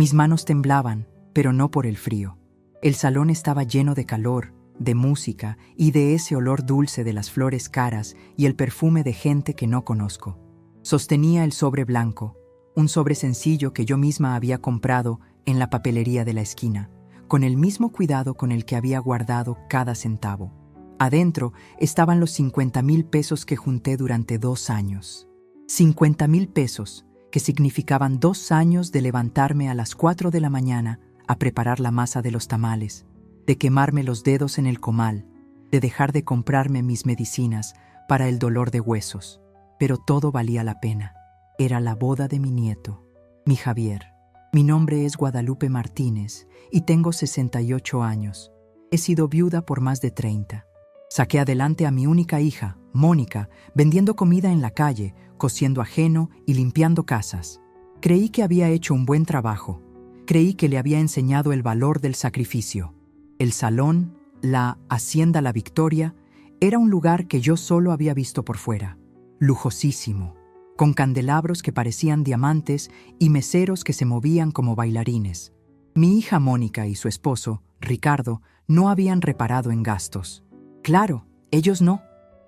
Mis manos temblaban, pero no por el frío. El salón estaba lleno de calor, de música y de ese olor dulce de las flores caras y el perfume de gente que no conozco. Sostenía el sobre blanco, un sobre sencillo que yo misma había comprado en la papelería de la esquina, con el mismo cuidado con el que había guardado cada centavo. Adentro estaban los 50,000 pesos que junté durante 2 años. 50,000 pesos, que significaban 2 años de levantarme a las 4 de la mañana a preparar la masa de los tamales, de quemarme los dedos en el comal, de dejar de comprarme mis medicinas para el dolor de huesos. Pero todo valía la pena. Era la boda de mi nieto, mi Javier. Mi nombre es Guadalupe Martínez y tengo 68 años. He sido viuda por más de 30. Saqué adelante a mi única hija, Mónica, vendiendo comida en la calle, cosiendo ajeno y limpiando casas. Creí que había hecho un buen trabajo. Creí que le había enseñado el valor del sacrificio. El salón, la Hacienda La Victoria, era un lugar que yo solo había visto por fuera. Lujosísimo, con candelabros que parecían diamantes y meseros que se movían como bailarines. Mi hija Mónica y su esposo, Ricardo, no habían reparado en gastos. Claro, ellos no.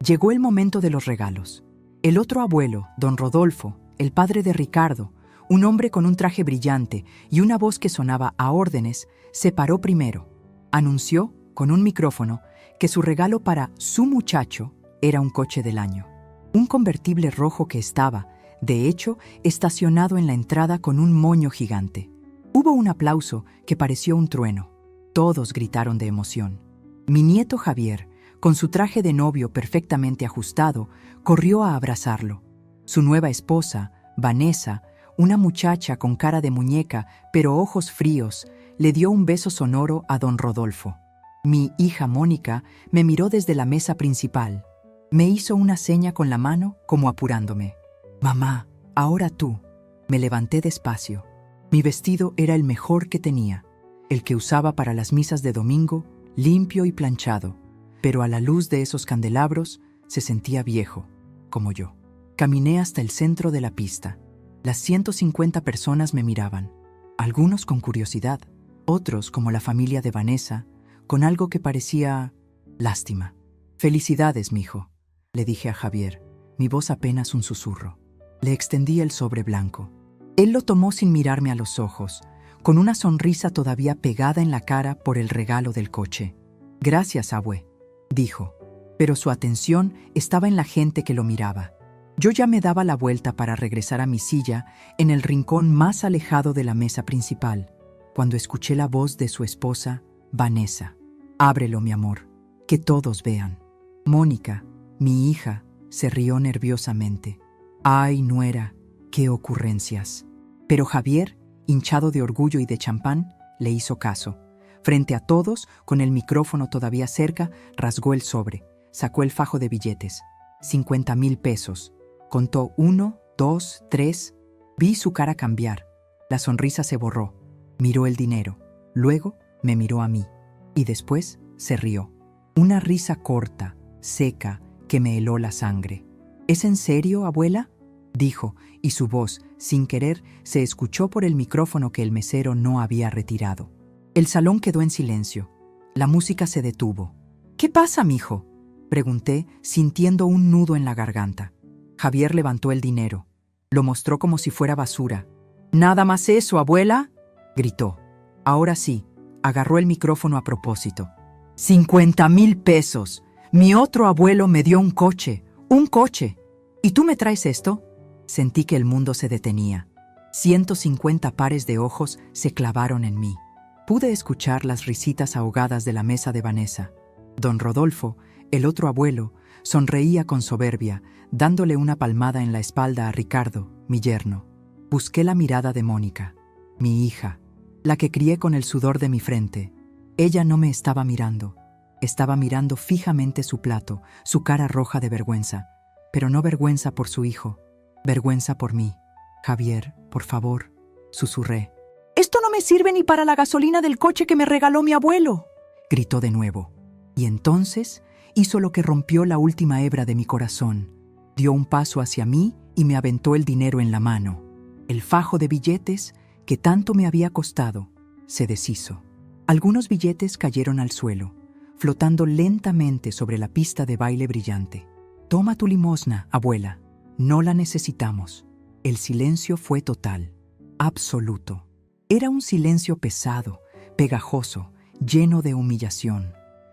Llegó el momento de los regalos. El otro abuelo, don Rodolfo, el padre de Ricardo, un hombre con un traje brillante y una voz que sonaba a órdenes, se paró primero. Anunció, con un micrófono, que su regalo para su muchacho era un coche del año. Un convertible rojo que estaba, de hecho, estacionado en la entrada con un moño gigante. Hubo un aplauso que pareció un trueno. Todos gritaron de emoción. Mi nieto Javier, con su traje de novio perfectamente ajustado, corrió a abrazarlo. Su nueva esposa, Vanessa, una muchacha con cara de muñeca pero ojos fríos, le dio un beso sonoro a don Rodolfo. Mi hija Mónica me miró desde la mesa principal. Me hizo una seña con la mano como apurándome. «Mamá, ahora tú». Me levanté despacio. Mi vestido era el mejor que tenía, el que usaba para las misas de domingo, limpio y planchado, pero a la luz de esos candelabros se sentía viejo, como yo. Caminé hasta el centro de la pista. Las 150 personas me miraban, algunos con curiosidad, otros, como la familia de Vanessa, con algo que parecía lástima. «Felicidades, mijo», le dije a Javier, mi voz apenas un susurro. Le extendí el sobre blanco. Él lo tomó sin mirarme a los ojos, con una sonrisa todavía pegada en la cara por el regalo del coche. «Gracias, abue», dijo, pero su atención estaba en la gente que lo miraba. Yo ya me daba la vuelta para regresar a mi silla en el rincón más alejado de la mesa principal, cuando escuché la voz de su esposa, Vanessa. «Ábrelo, mi amor, que todos vean». Mónica, mi hija, se rió nerviosamente. «Ay, nuera, qué ocurrencias». Pero Javier, hinchado de orgullo y de champán, le hizo caso. Frente a todos, con el micrófono todavía cerca, rasgó el sobre, sacó el fajo de billetes. 50,000 pesos. Contó 1, 2, 3. Vi su cara cambiar. La sonrisa se borró. Miró el dinero. Luego me miró a mí. Y después se rió. Una risa corta, seca, que me heló la sangre. «¿Es en serio, abuela?», dijo, y su voz, sin querer, se escuchó por el micrófono que el mesero no había retirado. El salón quedó en silencio. La música se detuvo. «¿Qué pasa, mijo?», pregunté, sintiendo un nudo en la garganta. Javier levantó el dinero. Lo mostró como si fuera basura. «¿Nada más eso, abuela?», gritó. Ahora sí, agarró el micrófono a propósito. «50,000 pesos. Mi otro abuelo me dio un coche. ¡Un coche! ¿Y tú me traes esto?». Sentí que el mundo se detenía. 150 pares de ojos se clavaron en mí. Pude escuchar las risitas ahogadas de la mesa de Vanessa. Don Rodolfo, el otro abuelo, sonreía con soberbia, dándole una palmada en la espalda a Ricardo, mi yerno. Busqué la mirada de Mónica, mi hija, la que crié con el sudor de mi frente. Ella no me estaba mirando. Estaba mirando fijamente su plato, su cara roja de vergüenza. Pero no vergüenza por su hijo, vergüenza por mí. «Javier, por favor», susurré. «Esto no me sirve ni para la gasolina del coche que me regaló mi abuelo», gritó de nuevo. Y entonces hizo lo que rompió la última hebra de mi corazón. Dio un paso hacia mí y me aventó el dinero en la mano. El fajo de billetes que tanto me había costado, se deshizo. Algunos billetes cayeron al suelo, flotando lentamente sobre la pista de baile brillante. «Toma tu limosna, abuela. No la necesitamos». El silencio fue total, absoluto. Era un silencio pesado, pegajoso, lleno de humillación.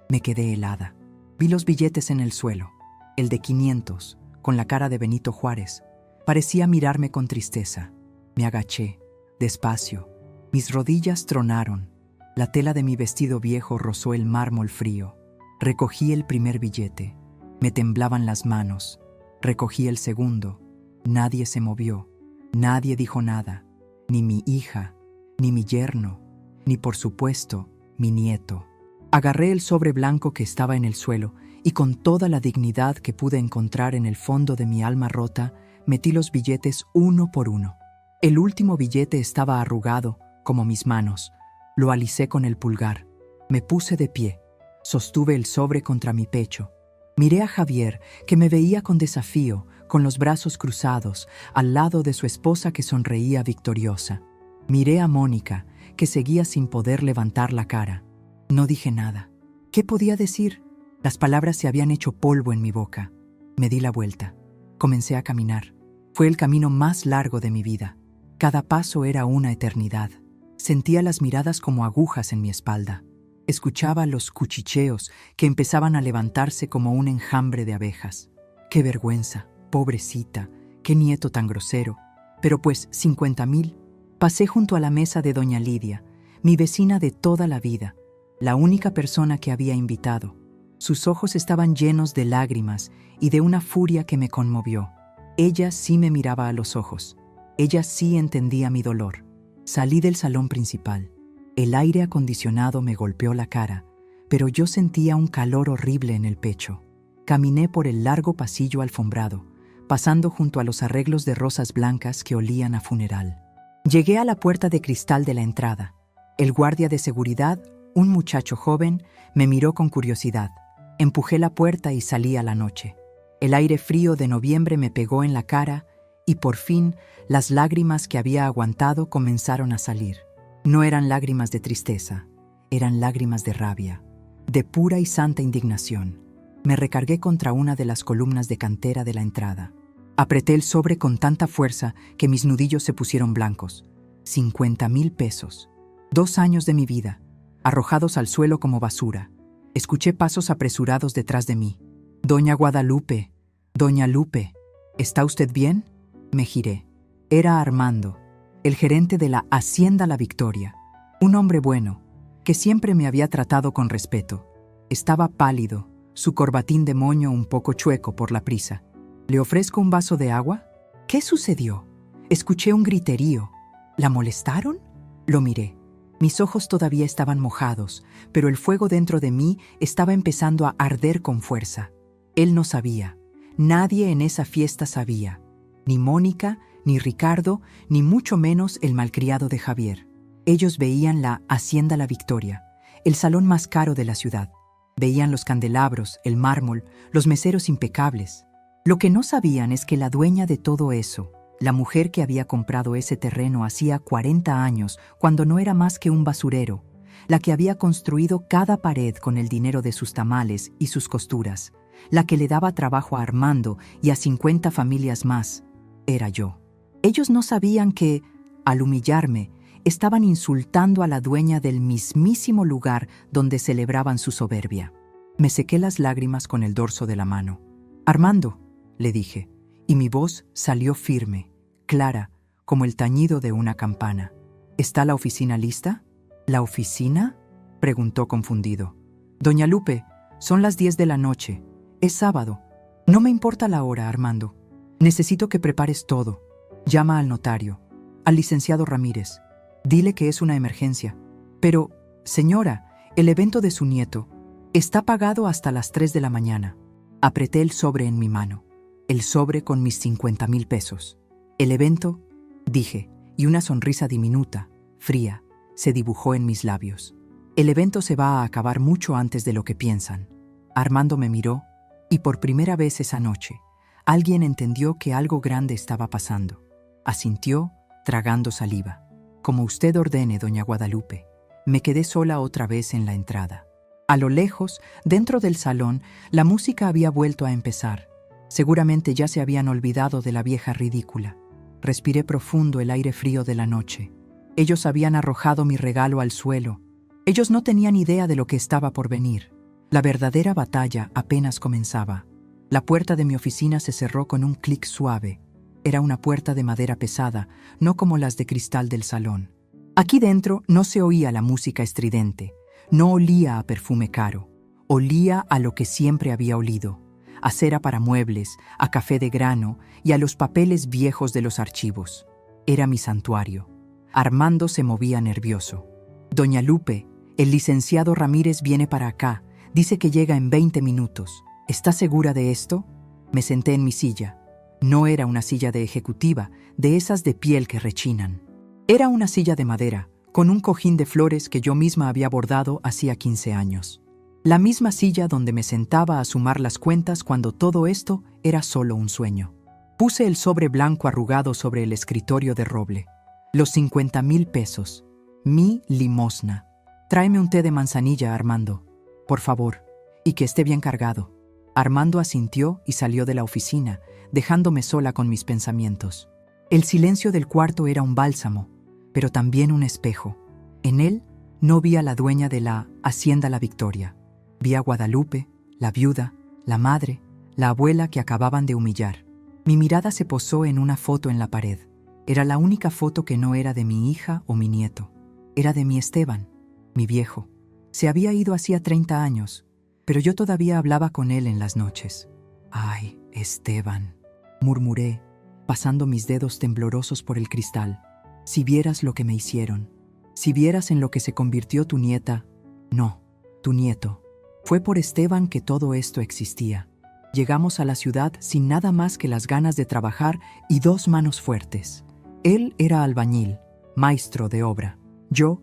Me quedé helada. Vi los billetes en el suelo. El de 500, con la cara de Benito Juárez. Parecía mirarme con tristeza. Me agaché, despacio. Mis rodillas tronaron. La tela de mi vestido viejo rozó el mármol frío. Recogí el primer billete. Me temblaban las manos. Recogí el segundo. Nadie se movió. Nadie dijo nada. Ni mi hija, ni mi yerno, ni por supuesto, mi nieto. Agarré el sobre blanco que estaba en el suelo y con toda la dignidad que pude encontrar en el fondo de mi alma rota, metí los billetes uno por uno. El último billete estaba arrugado, como mis manos. Lo alicé con el pulgar. Me puse de pie. Sostuve el sobre contra mi pecho. Miré a Javier, que me veía con desafío, con los brazos cruzados, al lado de su esposa que sonreía victoriosa. Miré a Mónica, que seguía sin poder levantar la cara. No dije nada. ¿Qué podía decir? Las palabras se habían hecho polvo en mi boca. Me di la vuelta. Comencé a caminar. Fue el camino más largo de mi vida. Cada paso era una eternidad. Sentía las miradas como agujas en mi espalda. Escuchaba los cuchicheos que empezaban a levantarse como un enjambre de abejas. ¡Qué vergüenza! Pobrecita, qué nieto tan grosero. Pero pues 50,000. Pasé junto a la mesa de doña Lidia, mi vecina de toda la vida, la única persona que había invitado. Sus ojos estaban llenos de lágrimas y de una furia que me conmovió. Ella sí me miraba a los ojos. Ella sí entendía mi dolor. Salí del salón principal. El aire acondicionado me golpeó la cara, pero yo sentía un calor horrible en el pecho. Caminé por el largo pasillo alfombrado, pasando junto a los arreglos de rosas blancas que olían a funeral. Llegué a la puerta de cristal de la entrada. El guardia de seguridad, un muchacho joven, me miró con curiosidad. Empujé la puerta y salí a la noche. El aire frío de noviembre me pegó en la cara y por fin las lágrimas que había aguantado comenzaron a salir. No eran lágrimas de tristeza, eran lágrimas de rabia, de pura y santa indignación. Me recargué contra una de las columnas de cantera de la entrada. Apreté el sobre con tanta fuerza que mis nudillos se pusieron blancos. 50,000 pesos. 2 años de mi vida, arrojados al suelo como basura. Escuché pasos apresurados detrás de mí. «Doña Guadalupe, doña Lupe, ¿está usted bien?» Me giré. Era Armando, el gerente de la Hacienda La Victoria. Un hombre bueno, que siempre me había tratado con respeto. Estaba pálido, su corbatín de moño un poco chueco por la prisa. «¿Le ofrezco un vaso de agua?» «¿Qué sucedió?» Escuché un griterío. ¿La molestaron? Lo miré. Mis ojos todavía estaban mojados, pero el fuego dentro de mí estaba empezando a arder con fuerza. Él no sabía. Nadie en esa fiesta sabía. Ni Mónica, ni Ricardo, ni mucho menos el malcriado de Javier. Ellos veían la Hacienda La Victoria, el salón más caro de la ciudad. Veían los candelabros, el mármol, los meseros impecables. Lo que no sabían es que la dueña de todo eso, la mujer que había comprado ese terreno hacía 40 años, cuando no era más que un basurero, la que había construido cada pared con el dinero de sus tamales y sus costuras, la que le daba trabajo a Armando y a 50 familias más, era yo. Ellos no sabían que, al humillarme, estaban insultando a la dueña del mismísimo lugar donde celebraban su soberbia. Me sequé las lágrimas con el dorso de la mano. «Armando», le dije, y mi voz salió firme, clara, como el tañido de una campana. «¿Está la oficina lista?» «¿La oficina?», preguntó confundido. «Doña Lupe, son las 10 de la noche. Es sábado. No me importa la hora, Armando. Necesito que prepares todo. Llama al notario, al licenciado Ramírez. Dile que es una emergencia. Pero, señora, el evento de su nieto está pagado hasta las 3 de la mañana». Apreté el sobre en mi mano. El sobre con mis 50,000 pesos. «El evento», dije, y una sonrisa diminuta, fría, se dibujó en mis labios. «El evento se va a acabar mucho antes de lo que piensan». Armando me miró, y por primera vez esa noche, alguien entendió que algo grande estaba pasando. Asintió, tragando saliva. Como usted ordene, doña Guadalupe. Me quedé sola otra vez en la entrada. A lo lejos, dentro del salón, la música había vuelto a empezar. Seguramente ya se habían olvidado de la vieja ridícula. Respiré profundo el aire frío de la noche. Ellos habían arrojado mi regalo al suelo. Ellos no tenían idea de lo que estaba por venir. La verdadera batalla apenas comenzaba. La puerta de mi oficina se cerró con un clic suave. Era una puerta de madera pesada, no como las de cristal del salón. Aquí dentro no se oía la música estridente, no olía a perfume caro, olía a lo que siempre había olido, a cera para muebles, a café de grano y a los papeles viejos de los archivos. Era mi santuario. Armando se movía nervioso. Doña Lupe, el licenciado Ramírez viene para acá, dice que llega en 20 minutos. ¿Está segura de esto? Me senté en mi silla. No era una silla de ejecutiva, de esas de piel que rechinan. Era una silla de madera, con un cojín de flores que yo misma había bordado hacía 15 años. La misma silla donde me sentaba a sumar las cuentas cuando todo esto era solo un sueño. Puse el sobre blanco arrugado sobre el escritorio de roble. Los 50,000 pesos. Mi limosna. Tráeme un té de manzanilla, Armando. Por favor. Y que esté bien cargado. Armando asintió y salió de la oficina, dejándome sola con mis pensamientos. El silencio del cuarto era un bálsamo, pero también un espejo. En él no vi a la dueña de la Hacienda La Victoria. Vi a Guadalupe, la viuda, la madre, la abuela que acababan de humillar. Mi mirada se posó en una foto en la pared. Era la única foto que no era de mi hija o mi nieto. Era de mi Esteban, mi viejo. Se había ido hacía 30 años, pero yo todavía hablaba con él en las noches. «Ay, Esteban», murmuré, pasando mis dedos temblorosos por el cristal. «Si vieras lo que me hicieron, si vieras en lo que se convirtió tu nieta, no, tu nieto. Fue por Esteban que todo esto existía. Llegamos a la ciudad sin nada más que las ganas de trabajar y 2 manos fuertes. Él era albañil, maestro de obra. Yo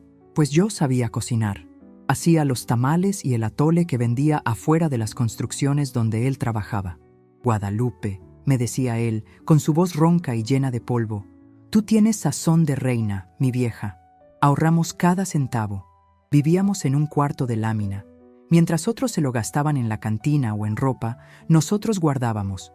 sabía cocinar. Hacía los tamales y el atole que vendía afuera de las construcciones donde él trabajaba. Guadalupe, me decía él, con su voz ronca y llena de polvo, tú tienes sazón de reina, mi vieja. Ahorramos cada centavo. Vivíamos en un cuarto de lámina. Mientras otros se lo gastaban en la cantina o en ropa, nosotros guardábamos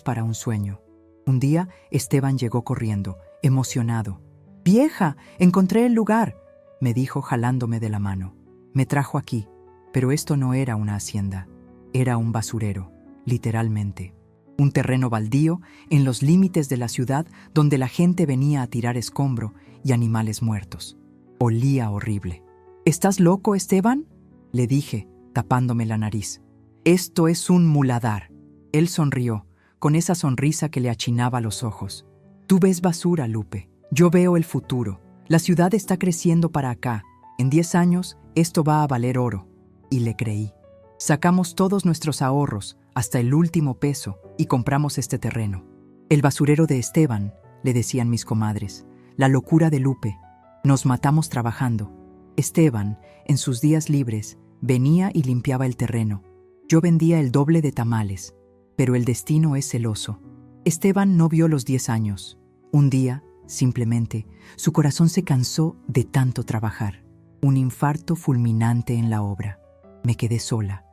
para un sueño. Un día Esteban llegó corriendo, emocionado. «Vieja, encontré el lugar», me dijo jalándome de la mano. Me trajo aquí, pero esto no era una hacienda. Era un basurero, literalmente. Un terreno baldío en los límites de la ciudad donde la gente venía a tirar escombro y animales muertos. Olía horrible. «¿Estás loco, Esteban?», le dije, tapándome la nariz. «Esto es un muladar». Él sonrió, con esa sonrisa que le achinaba los ojos. «Tú ves basura, Lupe. Yo veo el futuro. La ciudad está creciendo para acá. En 10 años, esto va a valer oro». Y le creí. Sacamos todos nuestros ahorros, hasta el último peso, y compramos este terreno. «El basurero de Esteban», le decían mis comadres. «La locura de Lupe. Nos matamos trabajando». Esteban, en sus días libres, venía y limpiaba el terreno. Yo vendía el doble de tamales. Pero el destino es celoso. Esteban no vio los 10 años. Un día, simplemente, su corazón se cansó de tanto trabajar. Un infarto fulminante en la obra. Me quedé sola,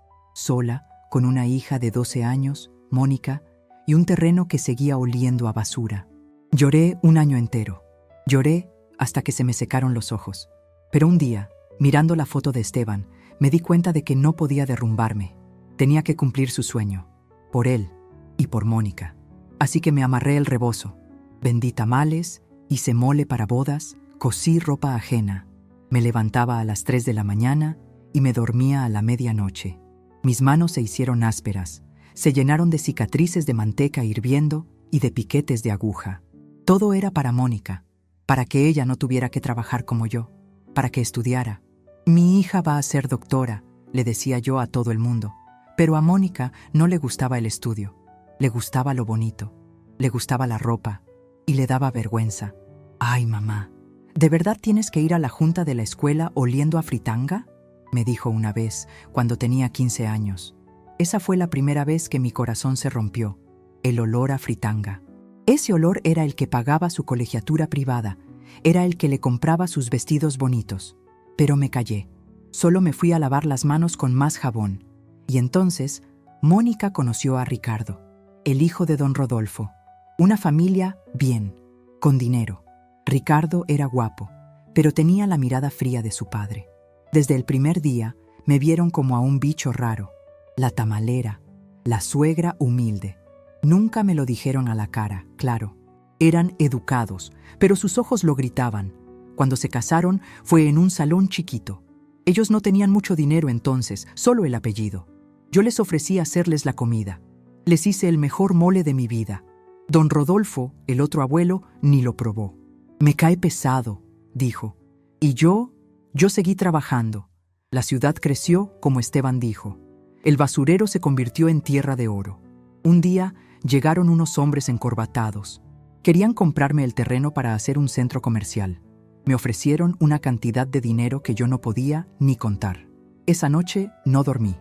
con una hija de 12 años, Mónica, y un terreno que seguía oliendo a basura. Lloré un año entero. Lloré hasta que se me secaron los ojos. Pero un día, mirando la foto de Esteban, me di cuenta de que no podía derrumbarme. Tenía que cumplir su sueño. Por él y por Mónica. Así que me amarré el rebozo. Vendí tamales, hice mole para bodas, cosí ropa ajena. Me levantaba a las 3 de la mañana y me dormía a la medianoche. Mis manos se hicieron ásperas, se llenaron de cicatrices de manteca hirviendo y de piquetes de aguja. Todo era para Mónica, para que ella no tuviera que trabajar como yo, para que estudiara. «Mi hija va a ser doctora», le decía yo a todo el mundo. Pero a Mónica no le gustaba el estudio, le gustaba lo bonito, le gustaba la ropa y le daba vergüenza. «Ay, mamá, ¿de verdad tienes que ir a la junta de la escuela oliendo a fritanga?», me dijo una vez cuando tenía 15 años. Esa fue la primera vez que mi corazón se rompió, el olor a fritanga. Ese olor era el que pagaba su colegiatura privada, Era el que le compraba sus vestidos bonitos. Pero me callé. Solo me fui a lavar las manos con más jabón. Y entonces, Mónica conoció a Ricardo, el hijo de don Rodolfo. Una familia bien, con dinero. Ricardo era guapo, pero tenía la mirada fría de su padre. Desde el primer día, me vieron como a un bicho raro. La tamalera, la suegra humilde. Nunca me lo dijeron a la cara, claro. Eran educados, pero sus ojos lo gritaban. Cuando se casaron, fue en un salón chiquito. Ellos no tenían mucho dinero entonces, solo el apellido. Yo les ofrecí hacerles la comida. Les hice el mejor mole de mi vida. Don Rodolfo, el otro abuelo, ni lo probó. Me cae pesado, dijo. Y yo seguí trabajando. La ciudad creció, como Esteban dijo. El basurero se convirtió en tierra de oro. Un día llegaron unos hombres encorbatados. Querían comprarme el terreno para hacer un centro comercial. Me ofrecieron una cantidad de dinero que yo no podía ni contar. Esa noche no dormí.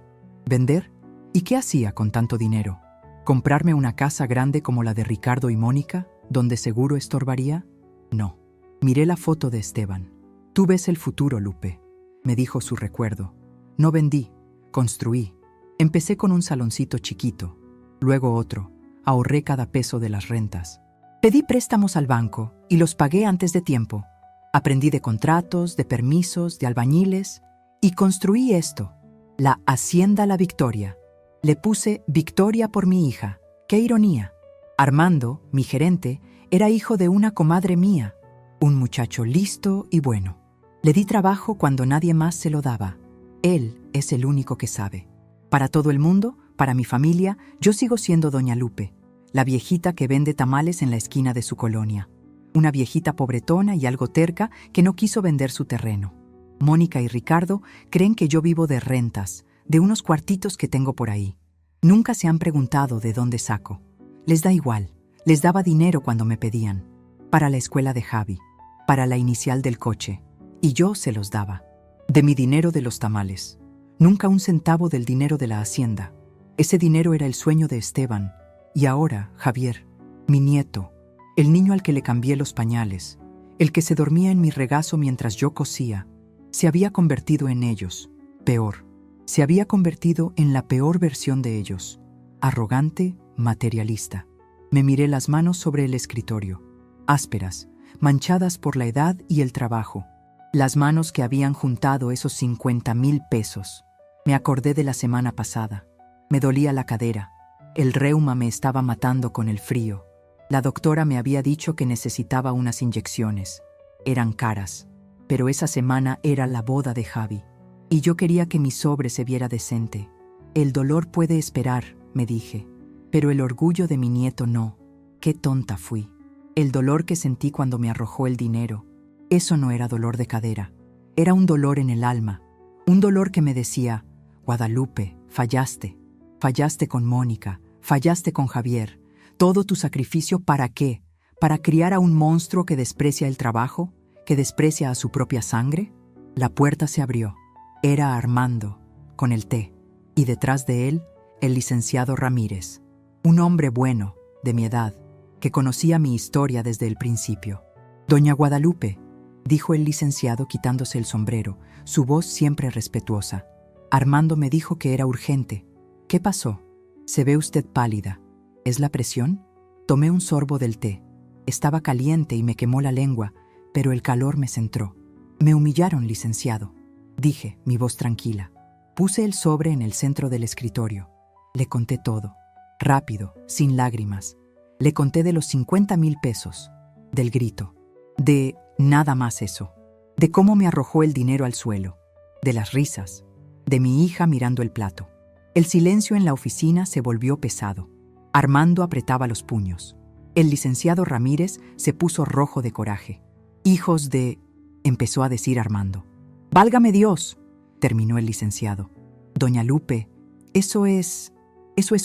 ¿Vender? ¿Y qué hacía con tanto dinero? ¿Comprarme una casa grande como la de Ricardo y Mónica, donde seguro estorbaría? No. Miré la foto de Esteban. Tú ves el futuro, Lupe, me dijo su recuerdo. No vendí, construí. Empecé con un saloncito chiquito, luego otro. Ahorré cada peso de las rentas. Pedí préstamos al banco y los pagué antes de tiempo. Aprendí de contratos, de permisos, de albañiles y construí esto, la Hacienda La Victoria. Le puse Victoria por mi hija. ¡Qué ironía! Armando, mi gerente, era hijo de una comadre mía, un muchacho listo y bueno. Le di trabajo cuando nadie más se lo daba. Él es el único que sabe. Para todo el mundo, para mi familia, yo sigo siendo doña Lupe, la viejita que vende tamales en la esquina de su colonia. Una viejita pobretona y algo terca que no quiso vender su terreno. Mónica y Ricardo creen que yo vivo de rentas, de unos cuartitos que tengo por ahí. Nunca se han preguntado de dónde saco. Les da igual, les daba dinero cuando me pedían. Para la escuela de Javi, para la inicial del coche. Y yo se los daba. De mi dinero de los tamales. Nunca un centavo del dinero de la hacienda. Ese dinero era el sueño de Esteban. Y ahora, Javier, mi nieto, el niño al que le cambié los pañales, el que se dormía en mi regazo mientras yo cosía, se había convertido en ellos, peor. Se había convertido en la peor versión de ellos, arrogante, materialista. Me miré las manos sobre el escritorio, ásperas, manchadas por la edad y el trabajo. Las manos que habían juntado esos 50,000 pesos. Me acordé de la semana pasada. Me dolía la cadera. El reuma me estaba matando con el frío. La doctora me había dicho que necesitaba unas inyecciones. Eran caras. Pero esa semana era la boda de Javi. Y yo quería que mi sobre se viera decente. El dolor puede esperar, me dije. Pero el orgullo de mi nieto no. Qué tonta fui. El dolor que sentí cuando me arrojó el dinero. Eso no era dolor de cadera. Era un dolor en el alma. Un dolor que me decía, Guadalupe, fallaste. Fallaste con Mónica. Fallaste con Javier. ¿Todo tu sacrificio para qué? ¿Para criar a un monstruo que desprecia el trabajo? ¿Que desprecia a su propia sangre? La puerta se abrió. Era Armando, con el té. Y detrás de él, el licenciado Ramírez. Un hombre bueno, de mi edad, que conocía mi historia desde el principio. Doña Guadalupe, dijo el licenciado quitándose el sombrero, su voz siempre respetuosa. Armando me dijo que era urgente. ¿Qué pasó? Se ve usted pálida. ¿Es la presión? Tomé un sorbo del té. Estaba caliente y me quemó la lengua, pero el calor me centró. Me humillaron, licenciado, dije, mi voz tranquila. Puse el sobre en el centro del escritorio. Le conté todo, rápido, sin lágrimas. Le conté de los 50,000 pesos, del grito, de nada más eso, de cómo me arrojó el dinero al suelo, de las risas, de mi hija mirando el plato. El silencio en la oficina se volvió pesado. Armando apretaba los puños. El licenciado Ramírez se puso rojo de coraje. «Hijos de...», empezó a decir Armando. «¡Válgame Dios!», terminó el licenciado. «Doña Lupe, eso es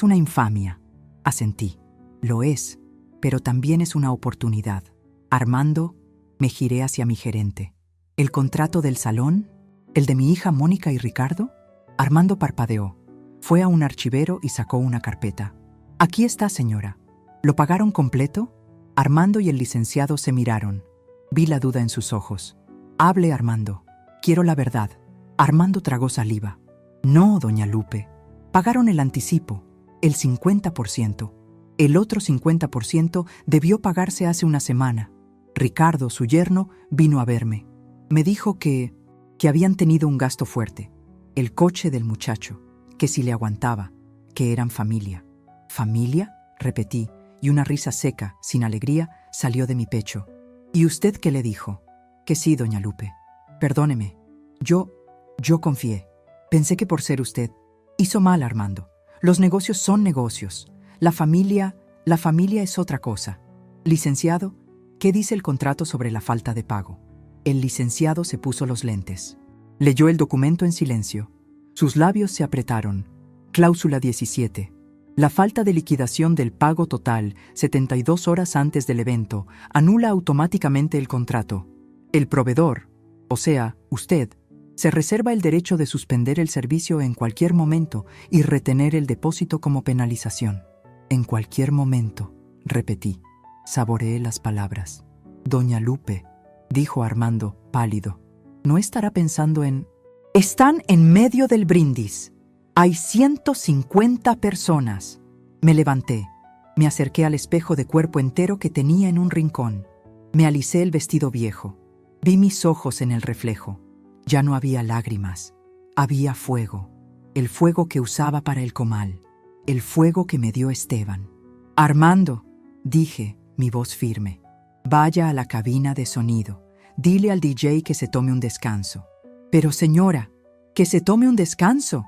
una infamia», asentí. «Lo es, pero también es una oportunidad». Armando, me giré hacia mi gerente. «¿El contrato del salón? ¿El de mi hija Mónica y Ricardo?». Armando parpadeó. Fue a un archivero y sacó una carpeta. «Aquí está, señora». «¿Lo pagaron completo?». Armando y el licenciado se miraron. Vi la duda en sus ojos. Hable, Armando. Quiero la verdad. Armando tragó saliva. No, doña Lupe. Pagaron el anticipo, el 50%. El otro 50% debió pagarse hace una semana. Ricardo, su yerno, vino a verme. Me dijo que habían tenido un gasto fuerte. El coche del muchacho, que si le aguantaba, que eran familia. ¿Familia?, repetí, y una risa seca, sin alegría, salió de mi pecho. ¿Y usted qué le dijo? Que sí, doña Lupe. Perdóneme. Yo confié. Pensé que por ser usted. Hizo mal, Armando. Los negocios son negocios. La familia es otra cosa. Licenciado, ¿qué dice el contrato sobre la falta de pago? El licenciado se puso los lentes. Leyó el documento en silencio. Sus labios se apretaron. Cláusula 17. La falta de liquidación del pago total 72 horas antes del evento anula automáticamente el contrato. El proveedor, o sea, usted, se reserva el derecho de suspender el servicio en cualquier momento y retener el depósito como penalización. En cualquier momento, repetí. Saboreé las palabras. Doña Lupe, dijo Armando, pálido, ¿no estará pensando en...? Están en medio del brindis. Hay 150 personas. Me levanté. Me acerqué al espejo de cuerpo entero que tenía en un rincón. Me alicé el vestido viejo. Vi mis ojos en el reflejo. Ya no había lágrimas. Había fuego. El fuego que usaba para el comal. El fuego que me dio Esteban. Armando, dije, mi voz firme. Vaya a la cabina de sonido. Dile al DJ que se tome un descanso. Pero señora, que se tome un descanso.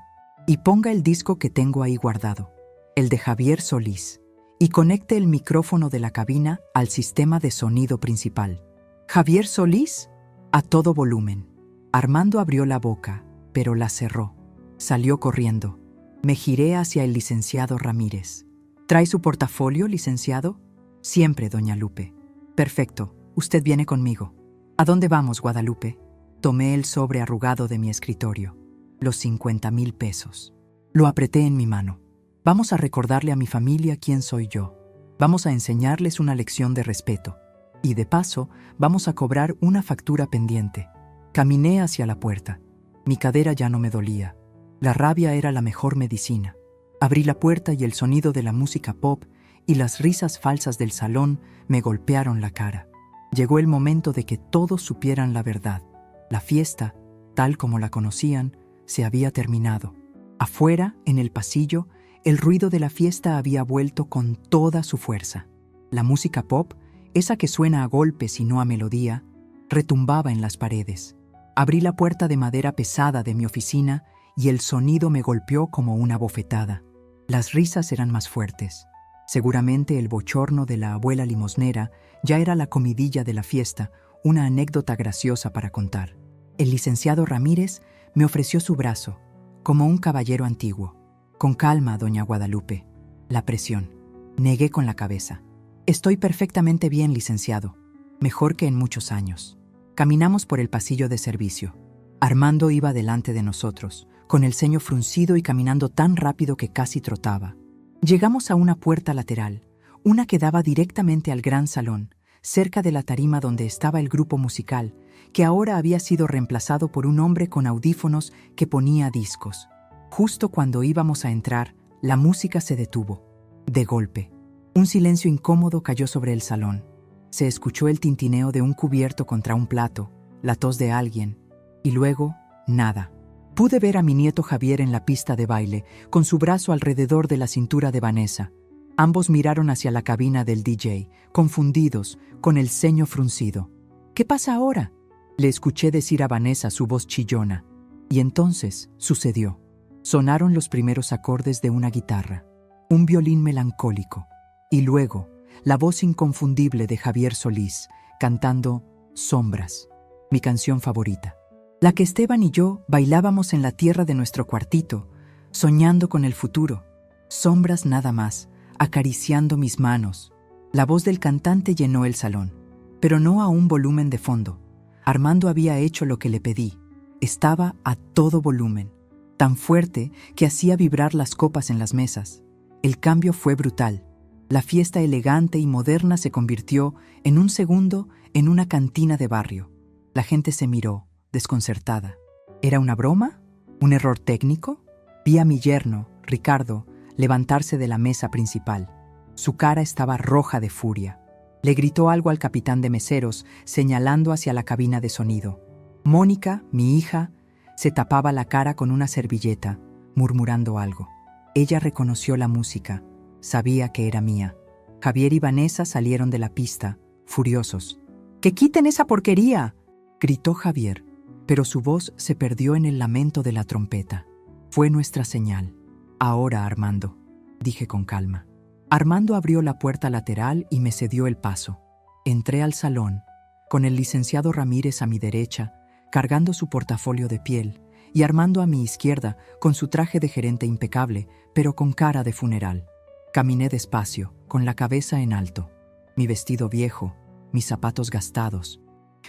Y ponga el disco que tengo ahí guardado, el de Javier Solís, y conecte el micrófono de la cabina al sistema de sonido principal. ¿Javier Solís? A todo volumen. Armando abrió la boca, pero la cerró. Salió corriendo. Me giré hacia el licenciado Ramírez. ¿Trae su portafolio, licenciado? Siempre, doña Lupe. Perfecto, usted viene conmigo. ¿A dónde vamos, Guadalupe? Tomé el sobre arrugado de mi escritorio. Los 50,000 pesos. Lo apreté en mi mano. Vamos a recordarle a mi familia quién soy yo. Vamos a enseñarles una lección de respeto. Y de paso, vamos a cobrar una factura pendiente. Caminé hacia la puerta. Mi cadera ya no me dolía. La rabia era la mejor medicina. Abrí la puerta y el sonido de la música pop y las risas falsas del salón me golpearon la cara. Llegó el momento de que todos supieran la verdad. La fiesta, tal como la conocían, se había terminado. Afuera, en el pasillo, el ruido de la fiesta había vuelto con toda su fuerza. La música pop, esa que suena a golpes y no a melodía, retumbaba en las paredes. Abrí la puerta de madera pesada de mi oficina y el sonido me golpeó como una bofetada. Las risas eran más fuertes. Seguramente el bochorno de la abuela limosnera ya era la comidilla de la fiesta, una anécdota graciosa para contar. El licenciado Ramírez me ofreció su brazo, como un caballero antiguo. Con calma, doña Guadalupe. La presión. Negué con la cabeza. Estoy perfectamente bien, licenciado. Mejor que en muchos años. Caminamos por el pasillo de servicio. Armando iba delante de nosotros, con el ceño fruncido y caminando tan rápido que casi trotaba. Llegamos a una puerta lateral, una que daba directamente al gran salón, cerca de la tarima donde estaba el grupo musical, que ahora había sido reemplazado por un hombre con audífonos que ponía discos. Justo cuando íbamos a entrar, la música se detuvo. De golpe, un silencio incómodo cayó sobre el salón. Se escuchó el tintineo de un cubierto contra un plato, la tos de alguien, y luego, nada. Pude ver a mi nieto Javier en la pista de baile, con su brazo alrededor de la cintura de Vanessa. Ambos miraron hacia la cabina del DJ, confundidos, con el ceño fruncido. ¿Qué pasa ahora?, le escuché decir a Vanessa, su voz chillona. Y entonces sucedió. Sonaron los primeros acordes de una guitarra, un violín melancólico, y luego la voz inconfundible de Javier Solís, cantando Sombras, mi canción favorita. La que Esteban y yo bailábamos en la tierra de nuestro cuartito, soñando con el futuro. Sombras nada más, acariciando mis manos. La voz del cantante llenó el salón, pero no a un volumen de fondo. Armando había hecho lo que le pedí. Estaba a todo volumen, tan fuerte que hacía vibrar las copas en las mesas. El cambio fue brutal. La fiesta elegante y moderna se convirtió, en un segundo, en una cantina de barrio. La gente se miró, desconcertada. ¿Era una broma? ¿Un error técnico? Vi a mi yerno, Ricardo, levantarse de la mesa principal. Su cara estaba roja de furia. Le gritó algo al capitán de meseros, señalando hacia la cabina de sonido. Mónica, mi hija, se tapaba la cara con una servilleta, murmurando algo. Ella reconoció la música. Sabía que era mía. Javier y Vanessa salieron de la pista, furiosos. ¡Que quiten esa porquería!, gritó Javier, pero su voz se perdió en el lamento de la trompeta. Fue nuestra señal. Ahora, Armando, dije con calma. Armando abrió la puerta lateral y me cedió el paso. Entré al salón, con el licenciado Ramírez a mi derecha, cargando su portafolio de piel, y Armando a mi izquierda, con su traje de gerente impecable, pero con cara de funeral. Caminé despacio, con la cabeza en alto. Mi vestido viejo, mis zapatos gastados.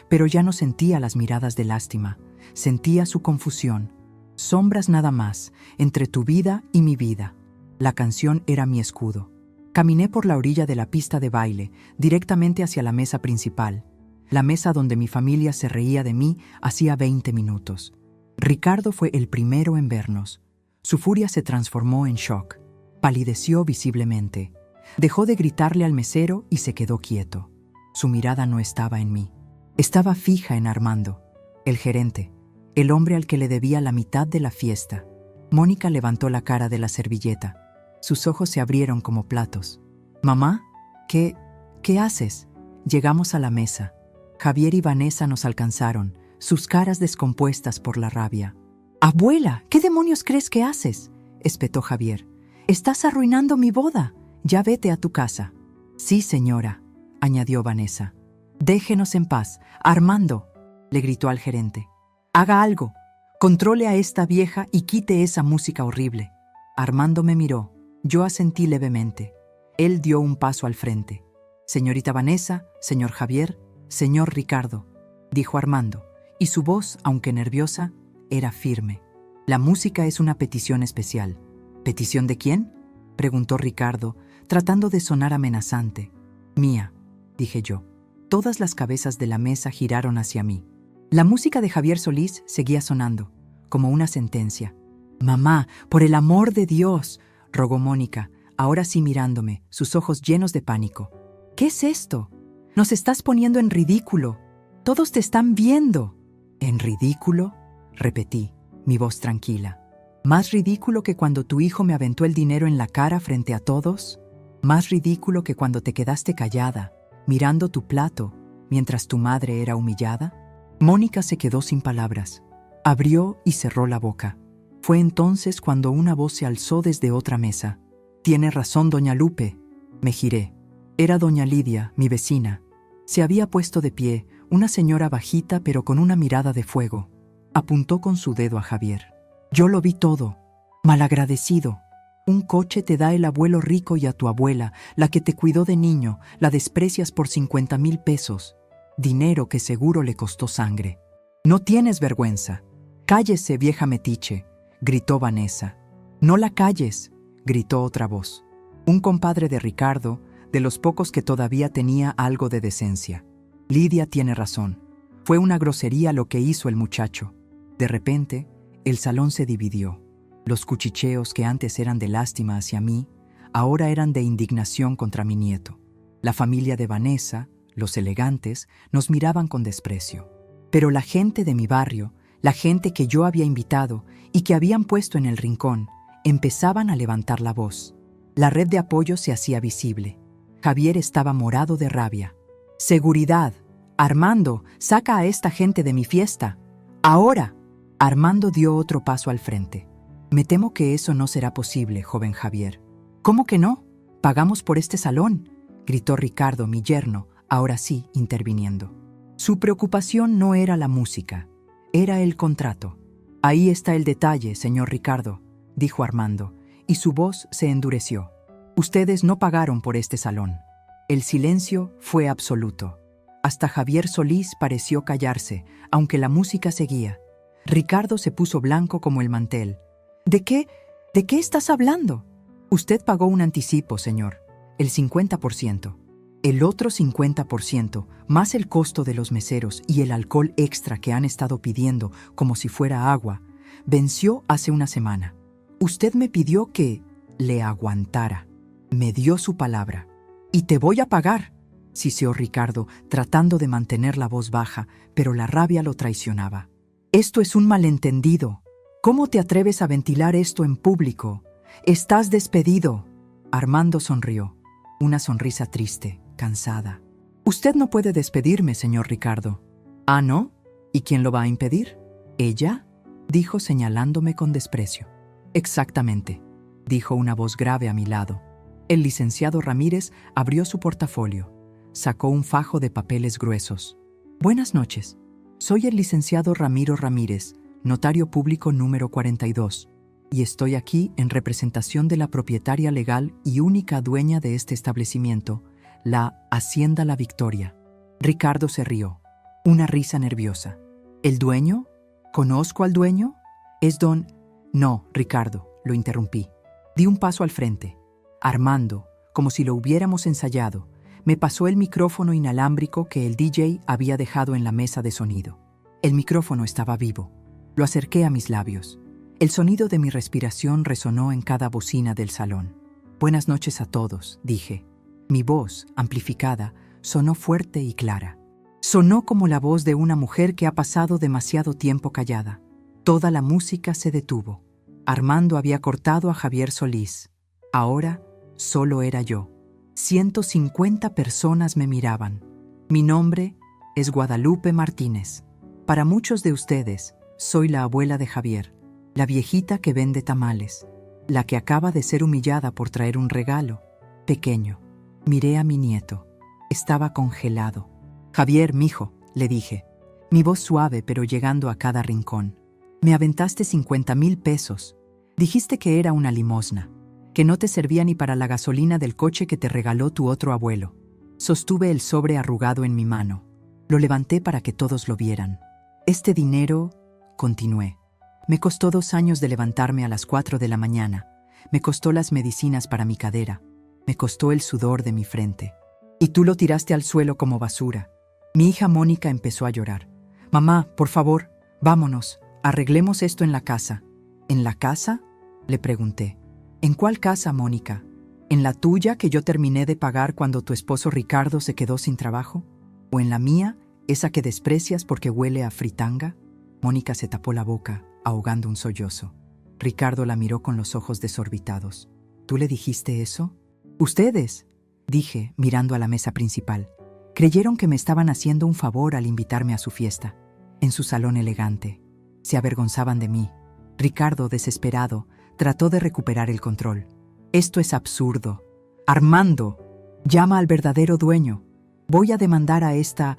Pero ya no sentía las miradas de lástima, sentía su confusión. Sombras nada más, entre tu vida y mi vida. La canción era mi escudo. Caminé por la orilla de la pista de baile, directamente hacia la mesa principal. La mesa donde mi familia se reía de mí hacía 20 minutos. Ricardo fue el primero en vernos. Su furia se transformó en shock. Palideció visiblemente. Dejó de gritarle al mesero y se quedó quieto. Su mirada no estaba en mí. Estaba fija en Armando, el gerente, el hombre al que le debía la mitad de la fiesta. Mónica levantó la cara de la servilleta. Sus ojos se abrieron como platos. «Mamá, ¿qué haces?» Llegamos a la mesa. Javier y Vanessa nos alcanzaron, sus caras descompuestas por la rabia. «Abuela, ¿qué demonios crees que haces?», espetó Javier. «Estás arruinando mi boda. Ya vete a tu casa». «Sí, señora», añadió Vanessa. «Déjenos en paz. Armando», le gritó al gerente. «Haga algo. Controle a esta vieja y quite esa música horrible». Armando me miró. Yo asentí levemente. Él dio un paso al frente. «Señorita Vanessa, señor Javier, señor Ricardo», dijo Armando, y su voz, aunque nerviosa, era firme. «La música es una petición especial». «¿Petición de quién?», preguntó Ricardo, tratando de sonar amenazante. «Mía», dije yo. Todas las cabezas de la mesa giraron hacia mí. La música de Javier Solís seguía sonando, como una sentencia. «Mamá, por el amor de Dios», rogó Mónica, ahora sí mirándome, sus ojos llenos de pánico. «¿Qué es esto? Nos estás poniendo en ridículo. Todos te están viendo». «¿En ridículo?», repetí, mi voz tranquila. «¿Más ridículo que cuando tu hijo me aventó el dinero en la cara frente a todos? ¿Más ridículo que cuando te quedaste callada, mirando tu plato, mientras tu madre era humillada?» Mónica se quedó sin palabras. Abrió y cerró la boca. Fue entonces cuando una voz se alzó desde otra mesa. «Tiene razón, doña Lupe». Me giré. Era doña Lidia, mi vecina. Se había puesto de pie, una señora bajita pero con una mirada de fuego. Apuntó con su dedo a Javier. «Yo lo vi todo. Malagradecido. Un coche te da el abuelo rico y a tu abuela, la que te cuidó de niño, la desprecias por 50,000 pesos. Dinero que seguro le costó sangre. No tienes vergüenza». «Cállese, vieja metiche», gritó Vanessa. «No la calles», gritó otra voz. Un compadre de Ricardo, de los pocos que todavía tenía algo de decencia. «Lidia tiene razón. Fue una grosería lo que hizo el muchacho». De repente, el salón se dividió. Los cuchicheos que antes eran de lástima hacia mí, ahora eran de indignación contra mi nieto. La familia de Vanessa, los elegantes, nos miraban con desprecio. Pero la gente de mi barrio, la gente que yo había invitado y que habían puesto en el rincón, empezaban a levantar la voz. La red de apoyo se hacía visible. Javier estaba morado de rabia. «Seguridad. Armando, saca a esta gente de mi fiesta. Ahora». Armando dio otro paso al frente. «Me temo que eso no será posible, joven Javier». «¿Cómo que no? Pagamos por este salón», gritó Ricardo, mi yerno, ahora sí interviniendo. Su preocupación no era la música, era el contrato. «Ahí está el detalle, señor Ricardo», dijo Armando, y su voz se endureció. «Ustedes no pagaron por este salón». El silencio fue absoluto. Hasta Javier Solís pareció callarse, aunque la música seguía. Ricardo se puso blanco como el mantel. ¿De qué estás hablando?» «Usted pagó un anticipo, señor, el 50%. El otro 50%, más el costo de los meseros y el alcohol extra que han estado pidiendo como si fuera agua, venció hace una semana. Usted me pidió que le aguantara. Me dio su palabra. Y te voy a pagar, siseó Ricardo, tratando de mantener la voz baja, pero la rabia lo traicionaba. Esto es un malentendido. ¿Cómo te atreves a ventilar esto en público? Estás despedido. Armando sonrió. Una sonrisa triste, cansada. Usted no puede despedirme, señor Ricardo. ¿Ah, no? ¿Y quién lo va a impedir? ¿Ella?, dijo señalándome con desprecio. Exactamente, dijo una voz grave a mi lado. El licenciado Ramírez abrió su portafolio. Sacó un fajo de papeles gruesos. Buenas noches. Soy el licenciado Ramiro Ramírez, notario público número 42, y estoy aquí en representación de la propietaria legal y única dueña de este establecimiento, la Hacienda La Victoria. Ricardo se rió. Una risa nerviosa. ¿El dueño? ¿Conozco al dueño? ¿Es don...? No, Ricardo, lo interrumpí. Di un paso al frente. Armando, como si lo hubiéramos ensayado, me pasó el micrófono inalámbrico que el DJ había dejado en la mesa de sonido. El micrófono estaba vivo. Lo acerqué a mis labios. El sonido de mi respiración resonó en cada bocina del salón. Buenas noches a todos, dije. Mi voz, amplificada, sonó fuerte y clara. Sonó como la voz de una mujer que ha pasado demasiado tiempo callada. Toda la música se detuvo. Armando había cortado a Javier Solís. Ahora solo era yo. 150 personas me miraban. Mi nombre es Guadalupe Martínez. Para muchos de ustedes, soy la abuela de Javier, la viejita que vende tamales, la que acaba de ser humillada por traer un regalo pequeño. Miré a mi nieto. Estaba congelado. Javier, mijo, le dije, mi voz suave pero llegando a cada rincón. Me aventaste 50,000 pesos. Dijiste que era una limosna, que no te servía ni para la gasolina del coche que te regaló tu otro abuelo. Sostuve el sobre arrugado en mi mano. Lo levanté para que todos lo vieran. Este dinero, continué, me costó 2 años de levantarme a las 4 de la mañana. Me costó las medicinas para mi cadera. Me costó el sudor de mi frente. Y tú lo tiraste al suelo como basura. Mi hija Mónica empezó a llorar. Mamá, por favor, vámonos, arreglemos esto en la casa. ¿En la casa?, le pregunté. ¿En cuál casa, Mónica? ¿En la tuya que yo terminé de pagar cuando tu esposo Ricardo se quedó sin trabajo? ¿O en la mía, esa que desprecias porque huele a fritanga? Mónica se tapó la boca, ahogando un sollozo. Ricardo la miró con los ojos desorbitados. ¿Tú le dijiste eso? Ustedes, dije, mirando a la mesa principal. Creyeron que me estaban haciendo un favor al invitarme a su fiesta, en su salón elegante. Se avergonzaban de mí. Ricardo, desesperado, trató de recuperar el control. Esto es absurdo. Armando, llama al verdadero dueño. Voy a demandar a esta...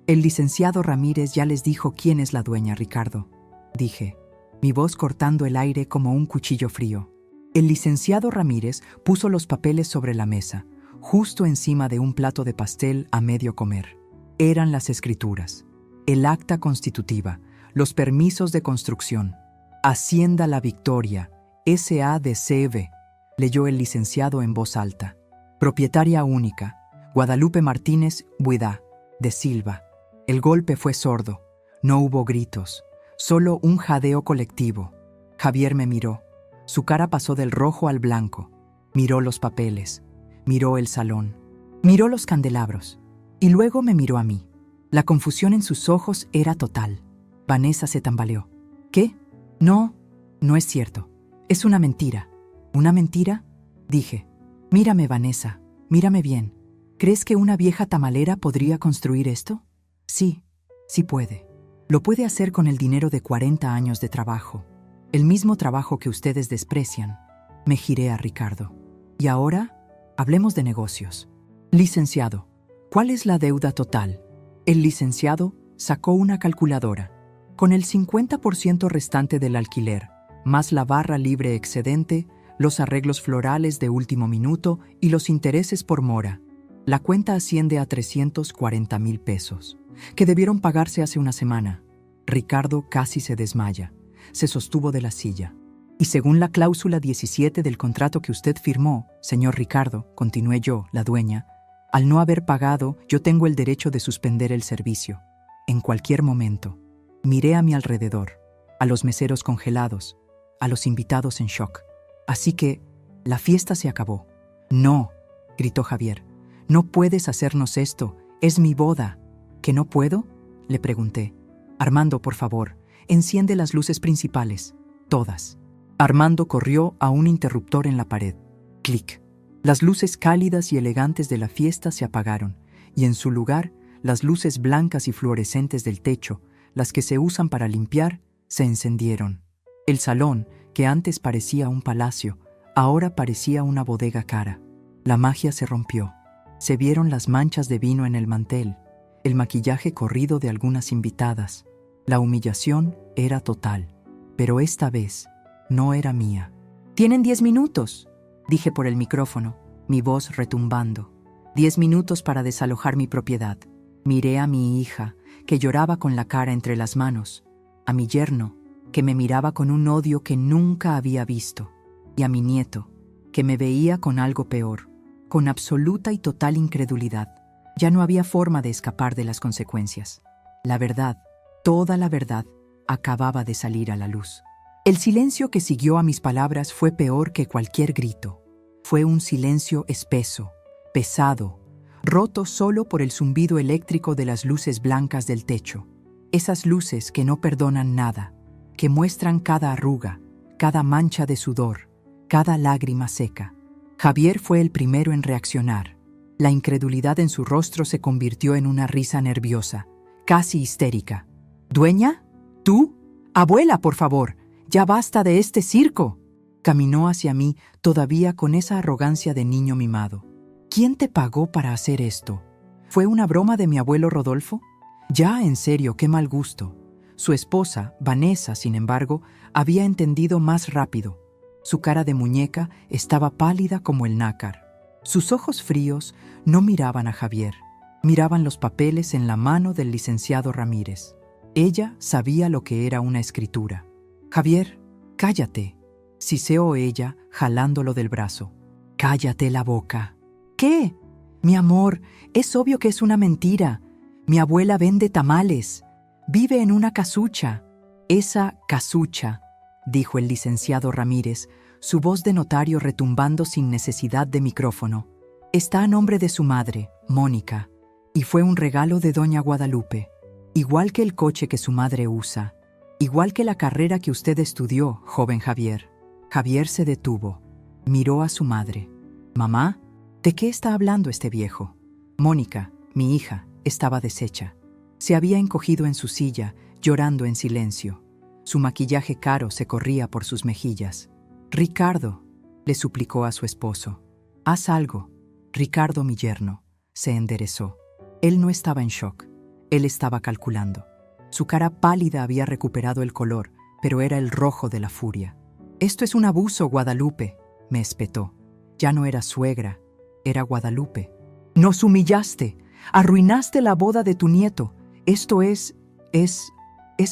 El licenciado Ramírez ya les dijo quién es la dueña, Ricardo, dije, mi voz cortando el aire como un cuchillo frío. El licenciado Ramírez puso los papeles sobre la mesa, justo encima de un plato de pastel a medio comer. Eran las escrituras, el acta constitutiva, los permisos de construcción. Hacienda La Victoria, S.A.D.C.V., leyó el licenciado en voz alta. Propietaria única, Guadalupe Martínez Buidá, de Silva. El golpe fue sordo. No hubo gritos, solo un jadeo colectivo. Javier me miró. Su cara pasó del rojo al blanco. Miró los papeles, miró el salón, miró los candelabros. Y luego me miró a mí. La confusión en sus ojos era total. Vanessa se tambaleó. ¿Qué? No, no es cierto. Es una mentira. ¿Una mentira? Dije. Mírame, Vanessa, mírame bien. ¿Crees que una vieja tamalera podría construir esto? Sí, sí puede. Lo puede hacer con el dinero de 40 años de trabajo. El mismo trabajo que ustedes desprecian. Me giré a Ricardo. Y ahora, hablemos de negocios. Licenciado, ¿cuál es la deuda total? El licenciado sacó una calculadora. Con el 50% restante del alquiler, más la barra libre excedente, los arreglos florales de último minuto y los intereses por mora, la cuenta asciende a 340,000 pesos, que debieron pagarse hace una semana. Ricardo casi se desmaya. Se sostuvo de la silla. Y según la cláusula 17 del contrato que usted firmó, señor Ricardo, continué yo, la dueña, al no haber pagado, yo tengo el derecho de suspender el servicio. En cualquier momento. Miré a mi alrededor, a los meseros congelados, a los invitados en shock. Así que, la fiesta se acabó. No, gritó Javier. No puedes hacernos esto. Es mi boda. ¿Que no puedo? Le pregunté. Armando, por favor, enciende las luces principales. Todas. Armando corrió a un interruptor en la pared. Clic. Las luces cálidas y elegantes de la fiesta se apagaron, y en su lugar, las luces blancas y fluorescentes del techo, las que se usan para limpiar, se encendieron. El salón, que antes parecía un palacio, ahora parecía una bodega cara. La magia se rompió. Se vieron las manchas de vino en el mantel, el maquillaje corrido de algunas invitadas. La humillación era total, pero esta vez no era mía. «Tienen 10 minutos», dije por el micrófono, mi voz retumbando. 10 minutos para desalojar mi propiedad. Miré a mi hija, que lloraba con la cara entre las manos, a mi yerno, que me miraba con un odio que nunca había visto, y a mi nieto, que me veía con algo peor, con absoluta y total incredulidad. Ya no había forma de escapar de las consecuencias. La verdad, toda la verdad, acababa de salir a la luz. El silencio que siguió a mis palabras fue peor que cualquier grito. Fue un silencio espeso, pesado, roto solo por el zumbido eléctrico de las luces blancas del techo. Esas luces que no perdonan nada, que muestran cada arruga, cada mancha de sudor, cada lágrima seca. Javier fue el primero en reaccionar. La incredulidad en su rostro se convirtió en una risa nerviosa, casi histérica. «¿Dueña? ¿Tú? Abuela, por favor, ya basta de este circo». Caminó hacia mí, todavía con esa arrogancia de niño mimado. «¿Quién te pagó para hacer esto? ¿Fue una broma de mi abuelo Rodolfo? Ya, en serio, qué mal gusto». Su esposa, Vanessa, sin embargo, había entendido más rápido. Su cara de muñeca estaba pálida como el nácar. Sus ojos fríos no miraban a Javier, miraban los papeles en la mano del licenciado Ramírez. Ella sabía lo que era una escritura. «Javier, cállate», siseó ella, jalándolo del brazo. «Cállate la boca». «¿Qué? Mi amor, es obvio que es una mentira. Mi abuela vende tamales. Vive en una casucha». «Esa casucha», dijo el licenciado Ramírez, su voz de notario retumbando sin necesidad de micrófono, «está a nombre de su madre, Mónica, y fue un regalo de doña Guadalupe. Igual que el coche que su madre usa, igual que la carrera que usted estudió, joven Javier». Javier se detuvo, miró a su madre. «Mamá, ¿de qué está hablando este viejo?». Mónica, mi hija, estaba deshecha. Se había encogido en su silla, llorando en silencio. Su maquillaje caro se corría por sus mejillas. «Ricardo», le suplicó a su esposo, «haz algo». Ricardo, mi yerno, se enderezó. Él no estaba en shock, él estaba calculando. Su cara pálida había recuperado el color, pero era el rojo de la furia. «Esto es un abuso, Guadalupe», me espetó. Ya no era suegra, era Guadalupe. «Nos humillaste, arruinaste la boda de tu nieto. Esto ¿Es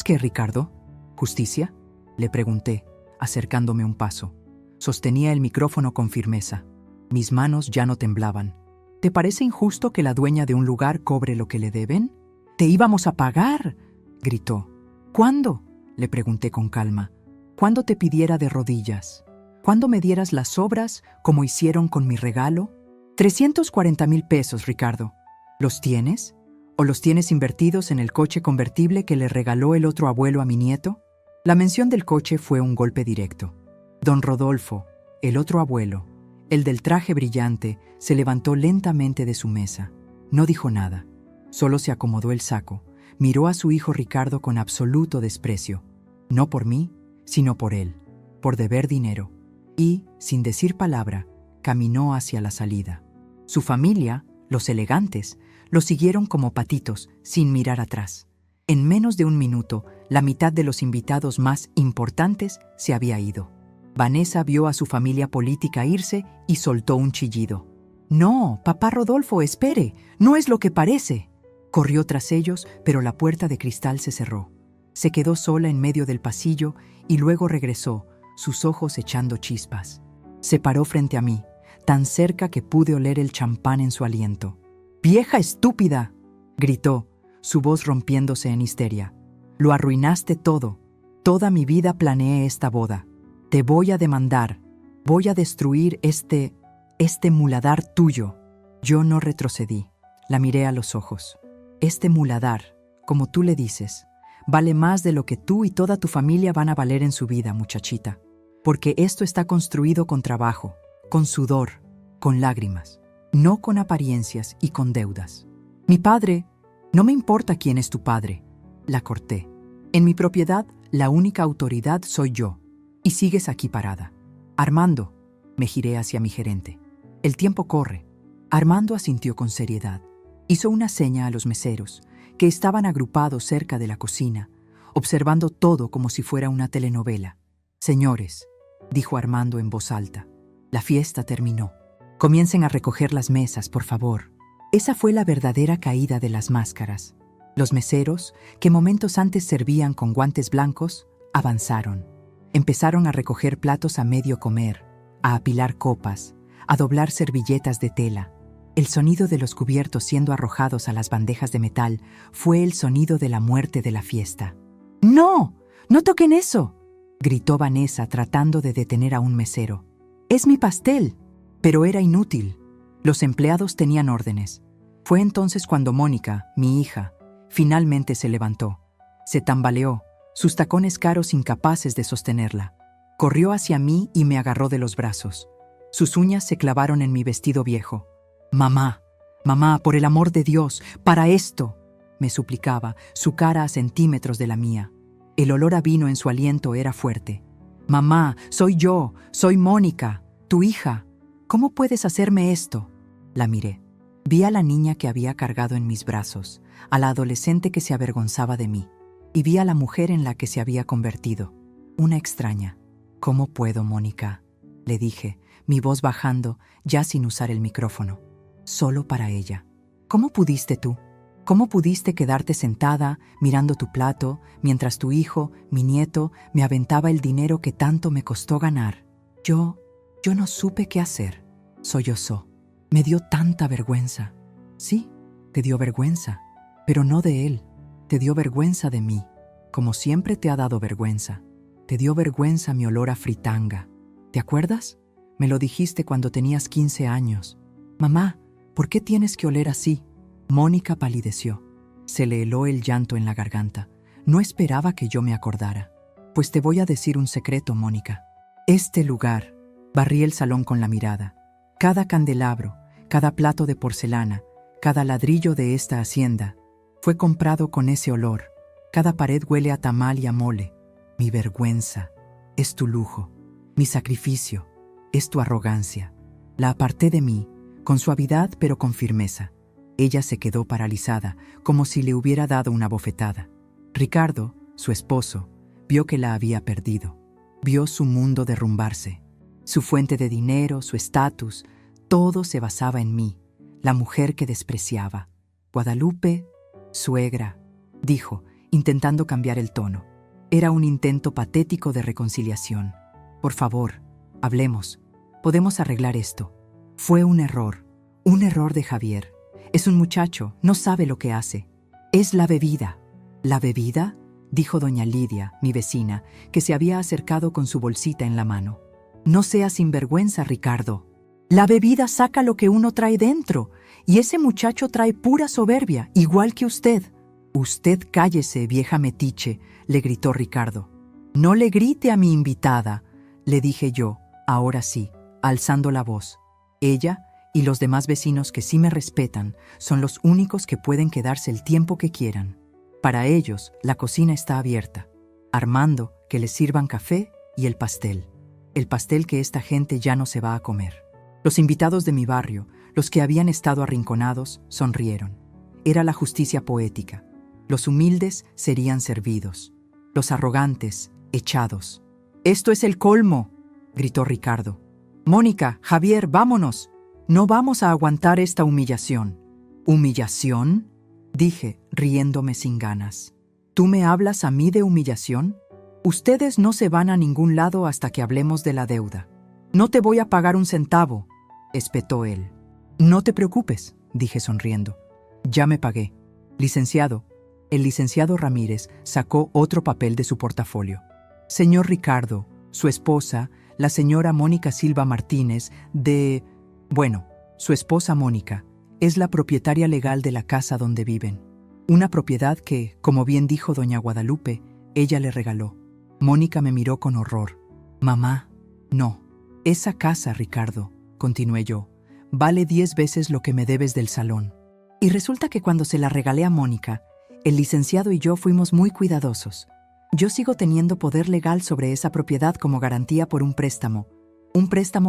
qué, Ricardo? ¿Justicia?», le pregunté, acercándome un paso. Sostenía el micrófono con firmeza. Mis manos ya no temblaban. «¿Te parece injusto que la dueña de un lugar cobre lo que le deben? Te íbamos a pagar», gritó. «¿Cuándo?», le pregunté con calma. «¿Cuándo te pidiera de rodillas? ¿Cuándo me dieras las obras como hicieron con mi regalo? 340,000 pesos, Ricardo. ¿Los tienes? ¿O los tienes invertidos en el coche convertible que le regaló el otro abuelo a mi nieto?». La mención del coche fue un golpe directo. Don Rodolfo, el otro abuelo, el del traje brillante, se levantó lentamente de su mesa. No dijo nada. Solo se acomodó el saco, miró a su hijo Ricardo con absoluto desprecio. No por mí, sino por él, por deber dinero. Y, sin decir palabra, caminó hacia la salida. Su familia, los elegantes, lo siguieron como patitos, sin mirar atrás. En menos de un minuto, la mitad de los invitados más importantes se había ido. Vanessa vio a su familia política irse y soltó un chillido. «No, papá Rodolfo, espere, no es lo que parece». Corrió tras ellos, pero la puerta de cristal se cerró. Se quedó sola en medio del pasillo y luego regresó, sus ojos echando chispas. Se paró frente a mí, tan cerca que pude oler el champán en su aliento. «¡Vieja estúpida!», gritó, su voz rompiéndose en histeria. «Lo arruinaste todo. Toda mi vida planeé esta boda. Te voy a demandar. Voy a destruir este muladar tuyo». Yo no retrocedí. La miré a los ojos. «Este muladar, como tú le dices, vale más de lo que tú y toda tu familia van a valer en su vida, muchachita. Porque esto está construido con trabajo, con sudor, con lágrimas, no con apariencias y con deudas. Mi padre, no me importa quién es tu padre», la corté. «En mi propiedad, la única autoridad soy yo, y sigues aquí parada. Armando», me giré hacia mi gerente. «El tiempo corre». Armando asintió con seriedad. Hizo una seña a los meseros, que estaban agrupados cerca de la cocina, observando todo como si fuera una telenovela. «Señores», dijo Armando en voz alta, «la fiesta terminó. Comiencen a recoger las mesas, por favor». Esa fue la verdadera caída de las máscaras. Los meseros, que momentos antes servían con guantes blancos, avanzaron. Empezaron a recoger platos a medio comer, a apilar copas, a doblar servilletas de tela. El sonido de los cubiertos siendo arrojados a las bandejas de metal fue el sonido de la muerte de la fiesta. «¡No! ¡No toquen eso!», gritó Vanessa tratando de detener a un mesero. «¡Es mi pastel!». Pero era inútil. Los empleados tenían órdenes. Fue entonces cuando Mónica, mi hija, finalmente se levantó. Se tambaleó, sus tacones caros incapaces de sostenerla. Corrió hacia mí y me agarró de los brazos. Sus uñas se clavaron en mi vestido viejo. «Mamá, mamá, por el amor de Dios, para esto», me suplicaba, su cara a centímetros de la mía. El olor a vino en su aliento era fuerte. «Mamá, soy yo, soy Mónica, tu hija. ¿Cómo puedes hacerme esto?». La miré. Vi a la niña que había cargado en mis brazos, a la adolescente que se avergonzaba de mí, y vi a la mujer en la que se había convertido, una extraña. «¿Cómo puedo, Mónica?», le dije, mi voz bajando, ya sin usar el micrófono. «Solo para ella. ¿Cómo pudiste tú? ¿Cómo pudiste quedarte sentada, mirando tu plato, mientras tu hijo, mi nieto, me aventaba el dinero que tanto me costó ganar? Yo no supe qué hacer», sollozó. «Me dio tanta vergüenza». «Sí, te dio vergüenza, pero no de él. Te dio vergüenza de mí, como siempre te ha dado vergüenza. Te dio vergüenza mi olor a fritanga. ¿Te acuerdas? Me lo dijiste cuando tenías 15 años. Mamá, ¿por qué tienes que oler así?». Mónica palideció. Se le heló el llanto en la garganta. No esperaba que yo me acordara. «Pues te voy a decir un secreto, Mónica. Este lugar», barrí el salón con la mirada. «Cada candelabro, cada plato de porcelana, cada ladrillo de esta hacienda, fue comprado con ese olor. Cada pared huele a tamal y a mole. Mi vergüenza es tu lujo. Mi sacrificio es tu arrogancia». La aparté de mí, con suavidad pero con firmeza. Ella se quedó paralizada, como si le hubiera dado una bofetada. Ricardo, su esposo, vio que la había perdido. Vio su mundo derrumbarse. Su fuente de dinero, su estatus, todo se basaba en mí, la mujer que despreciaba. «Guadalupe, suegra», dijo, intentando cambiar el tono. Era un intento patético de reconciliación. «Por favor, hablemos. Podemos arreglar esto. Fue un error de Javier. Es un muchacho, no sabe lo que hace. Es la bebida». «¿La bebida?», dijo doña Lidia, mi vecina, que se había acercado con su bolsita en la mano. «No seas sinvergüenza, Ricardo. La bebida saca lo que uno trae dentro, y ese muchacho trae pura soberbia, igual que usted». «Usted cállese, vieja metiche», le gritó Ricardo. «No le grite a mi invitada», le dije yo, ahora sí, alzando la voz. «Ella y los demás vecinos que sí me respetan son los únicos que pueden quedarse el tiempo que quieran. Para ellos, la cocina está abierta. Armando, que les sirvan café y el pastel que esta gente ya no se va a comer». Los invitados de mi barrio, los que habían estado arrinconados, sonrieron. Era la justicia poética. Los humildes serían servidos, los arrogantes, echados. «Esto es el colmo», gritó Ricardo. «Mónica, Javier, vámonos. No vamos a aguantar esta humillación». «¿Humillación?», dije, riéndome sin ganas. «¿Tú me hablas a mí de humillación? Ustedes no se van a ningún lado hasta que hablemos de la deuda. No te voy a pagar un centavo, espetó él. No te preocupes, dije sonriendo. Ya me pagué. Licenciado. El licenciado Ramírez sacó otro papel de su portafolio. Señor Ricardo, su esposa, la señora Mónica Silva Martínez, su esposa Mónica, es la propietaria legal de la casa donde viven. Una propiedad que, como bien dijo doña Guadalupe, ella le regaló. Mónica me miró con horror. Mamá, no. Esa casa, Ricardo, continué yo, vale 10 veces lo que me debes del salón. Y resulta que cuando se la regalé a Mónica, el licenciado y yo fuimos muy cuidadosos. Yo sigo teniendo poder legal sobre esa propiedad como garantía por un préstamo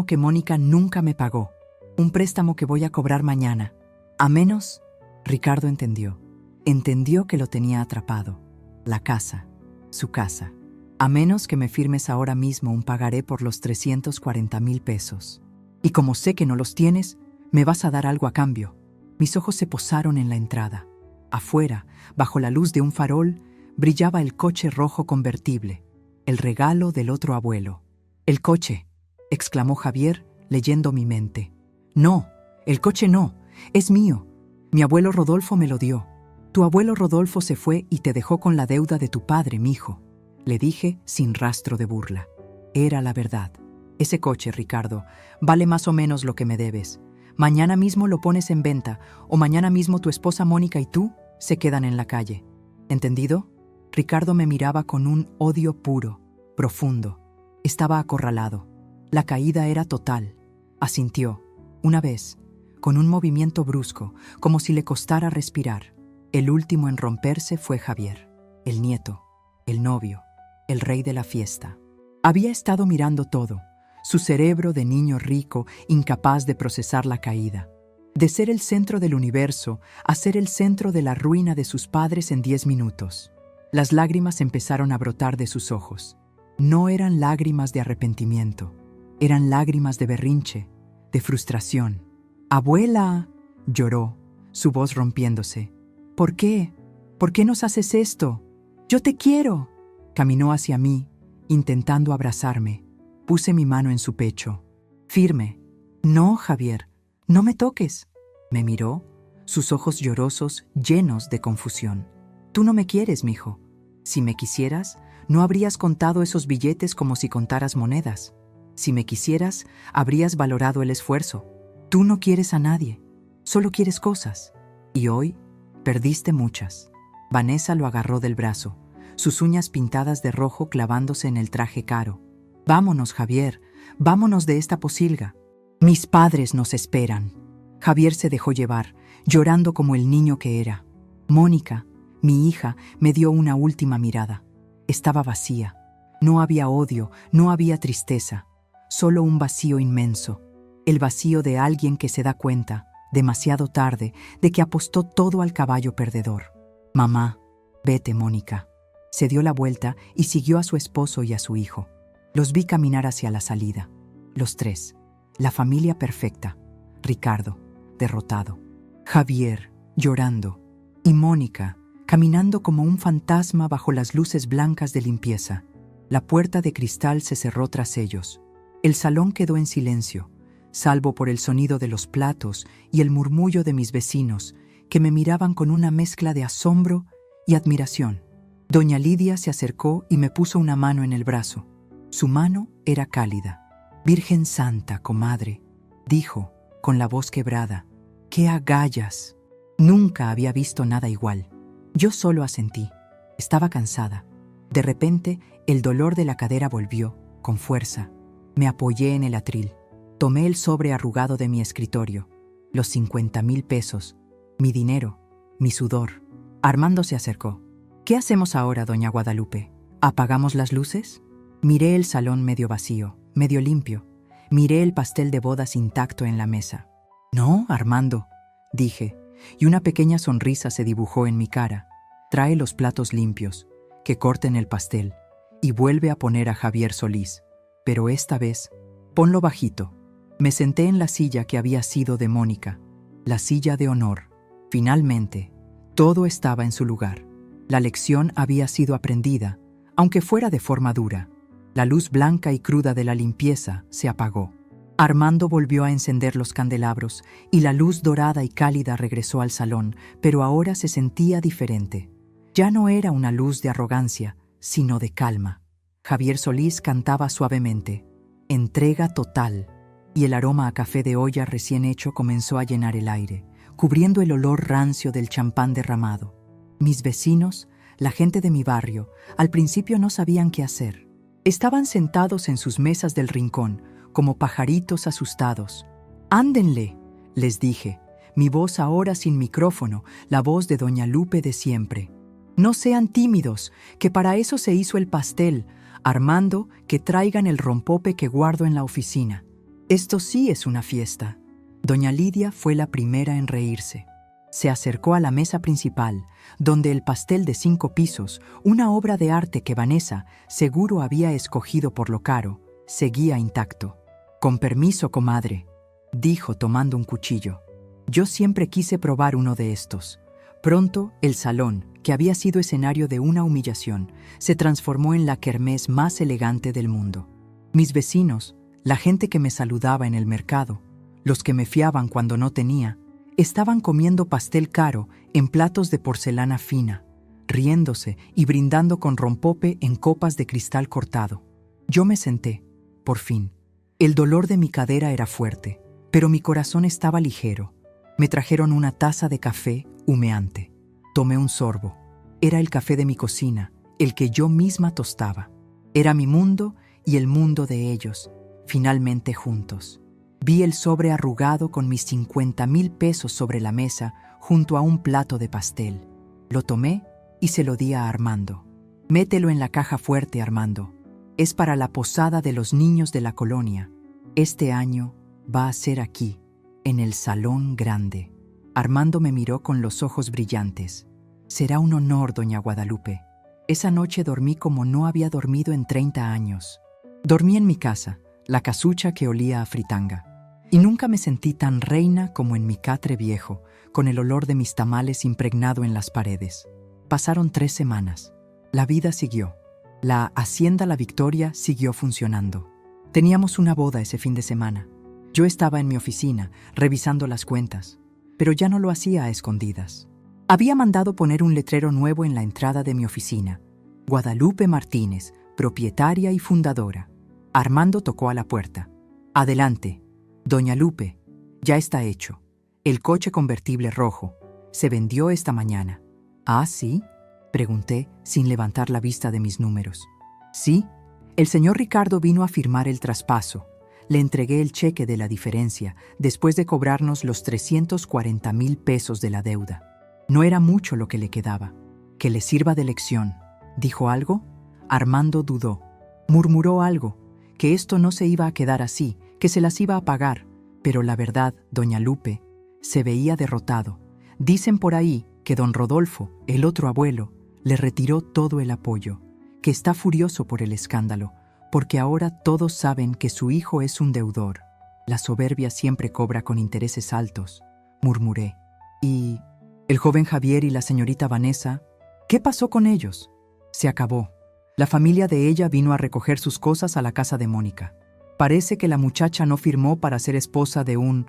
que Mónica nunca me pagó, un préstamo que voy a cobrar mañana. A menos, Ricardo entendió que lo tenía atrapado, la casa, su casa. A menos que me firmes ahora mismo un pagaré por los 340,000 pesos. Y como sé que no los tienes, me vas a dar algo a cambio. Mis ojos se posaron en la entrada. Afuera, bajo la luz de un farol, brillaba el coche rojo convertible, el regalo del otro abuelo. «El coche», exclamó Javier, leyendo mi mente. «No, el coche no, es mío. Mi abuelo Rodolfo me lo dio. Tu abuelo Rodolfo se fue y te dejó con la deuda de tu padre, mijo», le dije sin rastro de burla. Era la verdad. Ese coche, Ricardo, vale más o menos lo que me debes. Mañana mismo lo pones en venta, o mañana mismo tu esposa Mónica y tú se quedan en la calle. ¿Entendido? Ricardo me miraba con un odio puro, profundo. Estaba acorralado. La caída era total. Asintió, una vez, con un movimiento brusco, como si le costara respirar. El último en romperse fue Javier, el nieto, el novio, el rey de la fiesta. Había estado mirando todo, su cerebro de niño rico, incapaz de procesar la caída. De ser el centro del universo a ser el centro de la ruina de sus padres en 10 minutos. Las lágrimas empezaron a brotar de sus ojos. No eran lágrimas de arrepentimiento, eran lágrimas de berrinche, de frustración. «Abuela», lloró, su voz rompiéndose. «¿Por qué? ¿Por qué nos haces esto? Yo te quiero». Caminó hacia mí, intentando abrazarme. Puse mi mano en su pecho, firme. «No, Javier, no me toques». Me miró, sus ojos llorosos llenos de confusión. «Tú no me quieres, mijo. Si me quisieras, no habrías contado esos billetes como si contaras monedas. Si me quisieras, habrías valorado el esfuerzo. Tú no quieres a nadie, solo quieres cosas. Y hoy, perdiste muchas». Vanessa lo agarró del brazo, sus uñas pintadas de rojo clavándose en el traje caro. «Vámonos, Javier, vámonos de esta posilga. Mis padres nos esperan». Javier se dejó llevar, llorando como el niño que era. Mónica, mi hija, me dio una última mirada. Estaba vacía. No había odio, no había tristeza, solo un vacío inmenso. El vacío de alguien que se da cuenta, demasiado tarde, de que apostó todo al caballo perdedor. «Mamá, vete, Mónica». Se dio la vuelta y siguió a su esposo y a su hijo. Los vi caminar hacia la salida. Los tres. La familia perfecta. Ricardo, derrotado. Javier, llorando. Y Mónica, caminando como un fantasma bajo las luces blancas de limpieza. La puerta de cristal se cerró tras ellos. El salón quedó en silencio, salvo por el sonido de los platos y el murmullo de mis vecinos, que me miraban con una mezcla de asombro y admiración. Doña Lidia se acercó y me puso una mano en el brazo. Su mano era cálida. «Virgen Santa, comadre», dijo, con la voz quebrada. «¡Qué agallas!». Nunca había visto nada igual. Yo solo asentí. Estaba cansada. De repente, el dolor de la cadera volvió, con fuerza. Me apoyé en el atril. Tomé el sobre arrugado de mi escritorio. Los 50,000 pesos. Mi dinero. Mi sudor. Armando se acercó. «¿Qué hacemos ahora, doña Guadalupe? ¿Apagamos las luces?». Miré el salón medio vacío, medio limpio. Miré el pastel de bodas intacto en la mesa. «No, Armando», dije, y una pequeña sonrisa se dibujó en mi cara. «Trae los platos limpios, que corten el pastel, y vuelve a poner a Javier Solís. Pero esta vez, ponlo bajito». Me senté en la silla que había sido de Mónica, la silla de honor. Finalmente, todo estaba en su lugar. La lección había sido aprendida, aunque fuera de forma dura. La luz blanca y cruda de la limpieza se apagó. Armando volvió a encender los candelabros y la luz dorada y cálida regresó al salón, pero ahora se sentía diferente. Ya no era una luz de arrogancia, sino de calma. Javier Solís cantaba suavemente, entrega total, y el aroma a café de olla recién hecho comenzó a llenar el aire, cubriendo el olor rancio del champán derramado. Mis vecinos, la gente de mi barrio, al principio no sabían qué hacer. Estaban sentados en sus mesas del rincón, como pajaritos asustados. «Ándenle», les dije, mi voz ahora sin micrófono, la voz de doña Lupe de siempre. «No sean tímidos, que para eso se hizo el pastel. Armando, que traigan el rompope que guardo en la oficina. Esto sí es una fiesta». Doña Lidia fue la primera en reírse. Se acercó a la mesa principal, donde el pastel de 5 pisos, una obra de arte que Vanessa seguro había escogido por lo caro, seguía intacto. «Con permiso, comadre», dijo tomando un cuchillo. Yo siempre quise probar uno de estos. Pronto, el salón, que había sido escenario de una humillación, se transformó en la kermés más elegante del mundo. Mis vecinos, la gente que me saludaba en el mercado, los que me fiaban cuando no tenía, estaban comiendo pastel caro en platos de porcelana fina, riéndose y brindando con rompope en copas de cristal cortado. Yo me senté, por fin. El dolor de mi cadera era fuerte, pero mi corazón estaba ligero. Me trajeron una taza de café humeante. Tomé un sorbo. Era el café de mi cocina, el que yo misma tostaba. Era mi mundo y el mundo de ellos, finalmente juntos. Vi el sobre arrugado con mis 50,000 pesos sobre la mesa junto a un plato de pastel. Lo tomé y se lo di a Armando. «Mételo en la caja fuerte, Armando. Es para la posada de los niños de la colonia. Este año va a ser aquí, en el salón grande». Armando me miró con los ojos brillantes. «Será un honor, doña Guadalupe». Esa noche dormí como no había dormido en 30 años. Dormí en mi casa, la casucha que olía a fritanga. Y nunca me sentí tan reina como en mi catre viejo, con el olor de mis tamales impregnado en las paredes. Pasaron 3 semanas. La vida siguió. La Hacienda La Victoria siguió funcionando. Teníamos una boda ese fin de semana. Yo estaba en mi oficina, revisando las cuentas, pero ya no lo hacía a escondidas. Había mandado poner un letrero nuevo en la entrada de mi oficina. Guadalupe Martínez, propietaria y fundadora. Armando tocó a la puerta. «Adelante, doña Lupe, ya está hecho. El coche convertible rojo. Se vendió esta mañana». «¿Ah, sí?», pregunté, sin levantar la vista de mis números. «Sí, el señor Ricardo vino a firmar el traspaso. Le entregué el cheque de la diferencia, después de cobrarnos los 340,000 pesos de la deuda. No era mucho lo que le quedaba. Que le sirva de lección». ¿Dijo algo? Armando dudó. Murmuró algo, que esto no se iba a quedar así, que se las iba a pagar. Pero la verdad, doña Lupe, se veía derrotado. Dicen por ahí que don Rodolfo, el otro abuelo, le retiró todo el apoyo, que está furioso por el escándalo, porque ahora todos saben que su hijo es un deudor. La soberbia siempre cobra con intereses altos, murmuré. ¿Y el joven Javier y la señorita Vanessa? ¿Qué pasó con ellos? Se acabó. La familia de ella vino a recoger sus cosas a la casa de Mónica. Parece que la muchacha no firmó para ser esposa de un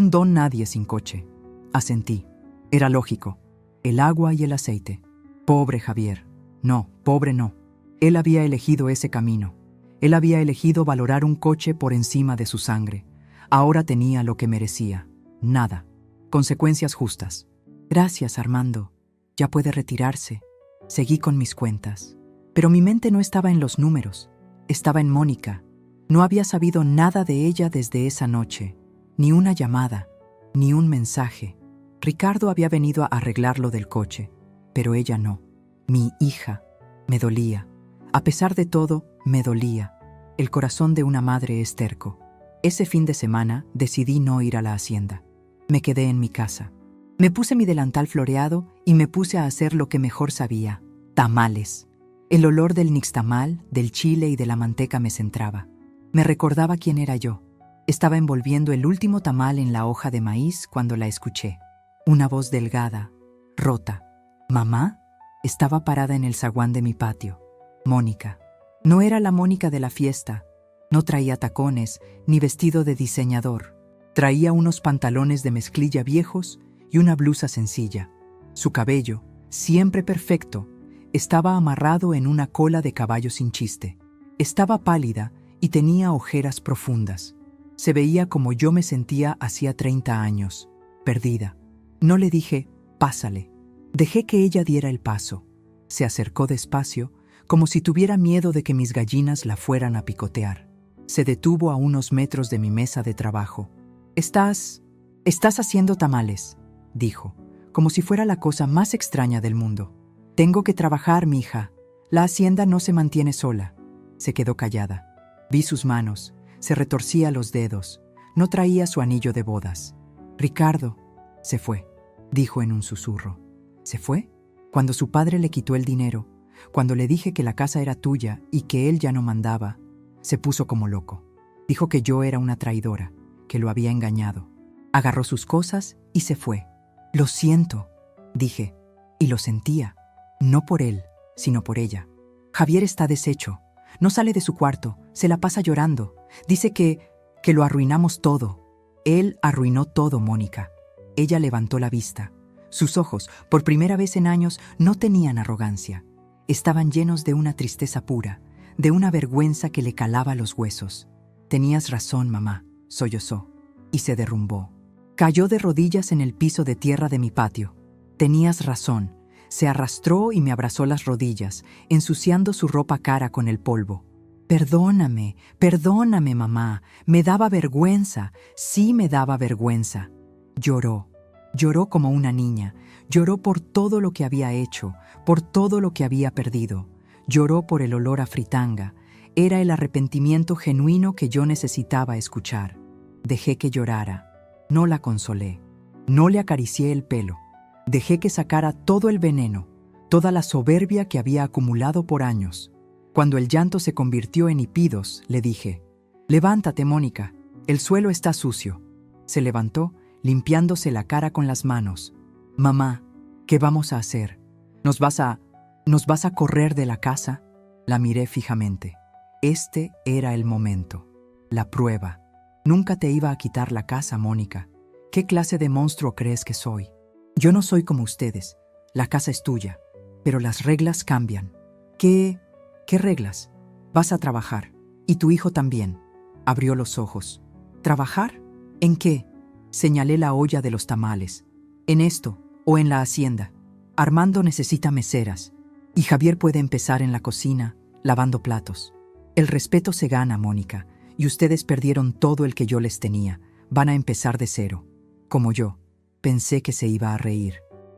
don nadie sin coche. Asentí. Era lógico. El agua y el aceite. Pobre Javier. No, pobre no. Él había elegido ese camino. Él había elegido valorar un coche por encima de su sangre. Ahora tenía lo que merecía. Nada. Consecuencias justas. «Gracias, Armando. Ya puede retirarse». Seguí con mis cuentas. Pero mi mente no estaba en los números. Estaba en Mónica. No había sabido nada de ella desde esa noche. Ni una llamada, ni un mensaje. Ricardo había venido a arreglar lo del coche, pero ella no. Mi hija. Me dolía. A pesar de todo, me dolía. El corazón de una madre es terco. Ese fin de semana decidí no ir a la hacienda. Me quedé en mi casa. Me puse mi delantal floreado y me puse a hacer lo que mejor sabía: tamales. El olor del nixtamal, del chile y de la manteca me centraba. Me recordaba quién era yo. Estaba envolviendo el último tamal en la hoja de maíz cuando la escuché. Una voz delgada, rota. «¿Mamá?». Estaba parada en el zaguán de mi patio. Mónica. No era la Mónica de la fiesta. No traía tacones ni vestido de diseñador. Traía unos pantalones de mezclilla viejos y una blusa sencilla. Su cabello, siempre perfecto, estaba amarrado en una cola de caballo sin chiste. Estaba pálida y tenía ojeras profundas. Se veía como yo me sentía hacía 30 años, perdida. No le dije, pásale. Dejé que ella diera el paso. Se acercó despacio, como si tuviera miedo de que mis gallinas la fueran a picotear. Se detuvo a unos metros de mi mesa de trabajo. Estás haciendo tamales, dijo, como si fuera la cosa más extraña del mundo. Tengo que trabajar, mija. La hacienda no se mantiene sola. Se quedó callada. Vi sus manos. Se retorcía los dedos. No traía su anillo de bodas. Ricardo se fue, dijo en un susurro. ¿Se fue? Cuando su padre le quitó el dinero, cuando le dije que la casa era tuya y que él ya no mandaba, se puso como loco. Dijo que yo era una traidora, que lo había engañado. Agarró sus cosas y se fue. Lo siento, dije, y lo sentía. No por él, sino por ella. Javier está deshecho. No sale de su cuarto, se la pasa llorando. Dice que lo arruinamos todo. Él arruinó todo, Mónica. Ella levantó la vista. Sus ojos, por primera vez en años, no tenían arrogancia. Estaban llenos de una tristeza pura, de una vergüenza que le calaba los huesos. Tenías razón, mamá, sollozó, y se derrumbó. Cayó de rodillas en el piso de tierra de mi patio. Tenías razón. Se arrastró y me abrazó las rodillas, ensuciando su ropa cara con el polvo. Perdóname, perdóname, mamá. Me daba vergüenza. Sí me daba vergüenza. Lloró. Lloró como una niña. Lloró por todo lo que había hecho, por todo lo que había perdido. Lloró por el olor a fritanga. Era el arrepentimiento genuino que yo necesitaba escuchar. Dejé que llorara. No la consolé. No le acaricié el pelo. Dejé que sacara todo el veneno, toda la soberbia que había acumulado por años. Cuando el llanto se convirtió en hipidos, le dije, «Levántate, Mónica, el suelo está sucio». Se levantó, limpiándose la cara con las manos. «Mamá, ¿qué vamos a hacer? ¿Nos vas a correr de la casa?» La miré fijamente. Este era el momento, la prueba. Nunca te iba a quitar la casa, Mónica. ¿Qué clase de monstruo crees que soy? Yo no soy como ustedes. La casa es tuya, pero las reglas cambian. ¿Qué reglas? Vas a trabajar, y tu hijo también. Abrió los ojos. ¿Trabajar? ¿En qué? Señalé la olla de los tamales. En esto, o en la hacienda. Armando necesita meseras, y Javier puede empezar en la cocina, lavando platos. El respeto se gana, Mónica, y ustedes perdieron todo el que yo les tenía. Van a empezar de cero, como yo. Pensé que se iba a reír,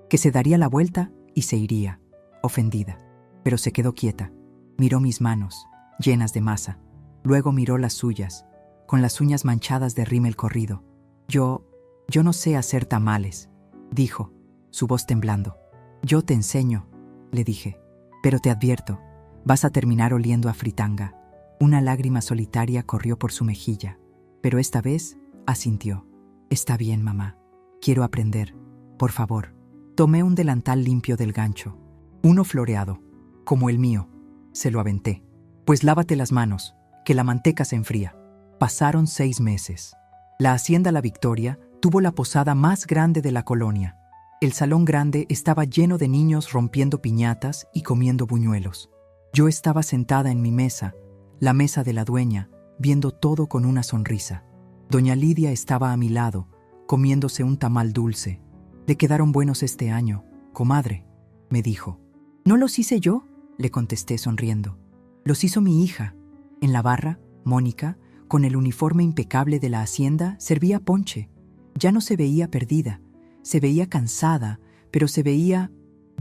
que se daría la vuelta y se iría, ofendida. Pero se quedó quieta. Miró mis manos, llenas de masa. Luego miró las suyas, con las uñas manchadas de rímel corrido. Yo no sé hacer tamales, dijo, su voz temblando. Yo te enseño, le dije, pero te advierto, vas a terminar oliendo a fritanga. Una lágrima solitaria corrió por su mejilla, pero esta vez asintió. Está bien, mamá. Quiero aprender. Por favor. Tomé un delantal limpio del gancho. Uno floreado, como el mío. Se lo aventé. Pues lávate las manos, que la manteca se enfría. Pasaron 6 meses. La hacienda La Victoria tuvo la posada más grande de la colonia. El salón grande estaba lleno de niños rompiendo piñatas y comiendo buñuelos. Yo estaba sentada en mi mesa, la mesa de la dueña, viendo todo con una sonrisa. Doña Lidia estaba a mi lado, comiéndose un tamal dulce. «Le quedaron buenos este año, comadre», me dijo. «¿No los hice yo?», le contesté sonriendo. «Los hizo mi hija». En la barra, Mónica, con el uniforme impecable de la hacienda, servía ponche. Ya no se veía perdida, se veía cansada, pero se veía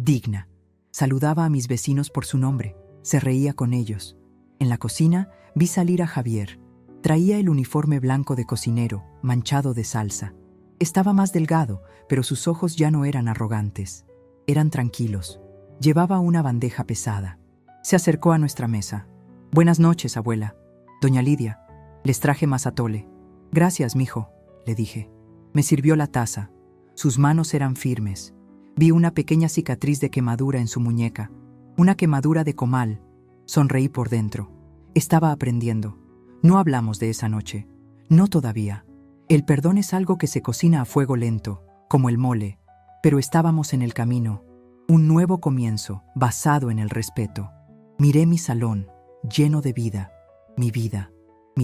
digna. Saludaba a mis vecinos por su nombre, se reía con ellos. En la cocina vi salir a Javier. Traía el uniforme blanco de cocinero, manchado de salsa. Estaba más delgado, pero sus ojos ya no eran arrogantes. Eran tranquilos. Llevaba una bandeja pesada. Se acercó a nuestra mesa. «Buenas noches, abuela. Doña Lidia, les traje más atole». «Gracias, mijo», le dije. Me sirvió la taza. Sus manos eran firmes. Vi una pequeña cicatriz de quemadura en su muñeca, una quemadura de comal. Sonreí por dentro. Estaba aprendiendo. No hablamos de esa noche. No todavía. El perdón es algo que se cocina a fuego lento, como el mole, pero estábamos en el camino. Un nuevo comienzo, basado en el respeto. Miré mi salón, lleno de vida, mi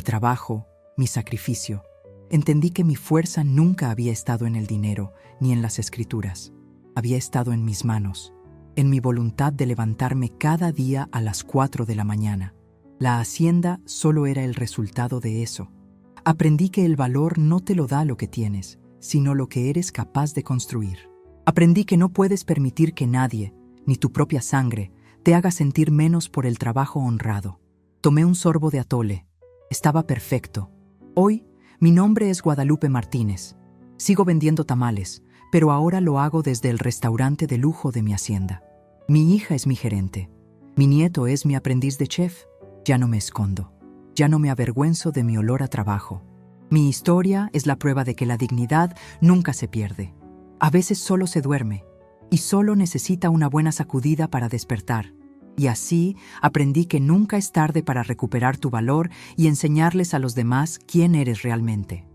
trabajo, mi sacrificio. Entendí que mi fuerza nunca había estado en el dinero, ni en las escrituras. Había estado en mis manos, en mi voluntad de levantarme cada día a las 4 de la mañana. La hacienda solo era el resultado de eso. Aprendí que el valor no te lo da lo que tienes, sino lo que eres capaz de construir. Aprendí que no puedes permitir que nadie, ni tu propia sangre, te haga sentir menos por el trabajo honrado. Tomé un sorbo de atole. Estaba perfecto. Hoy, mi nombre es Guadalupe Martínez. Sigo vendiendo tamales, pero ahora lo hago desde el restaurante de lujo de mi hacienda. Mi hija es mi gerente. Mi nieto es mi aprendiz de chef. Ya no me escondo. Ya no me avergüenzo de mi olor a trabajo. Mi historia es la prueba de que la dignidad nunca se pierde. A veces solo se duerme, y solo necesita una buena sacudida para despertar. Y así aprendí que nunca es tarde para recuperar tu valor y enseñarles a los demás quién eres realmente.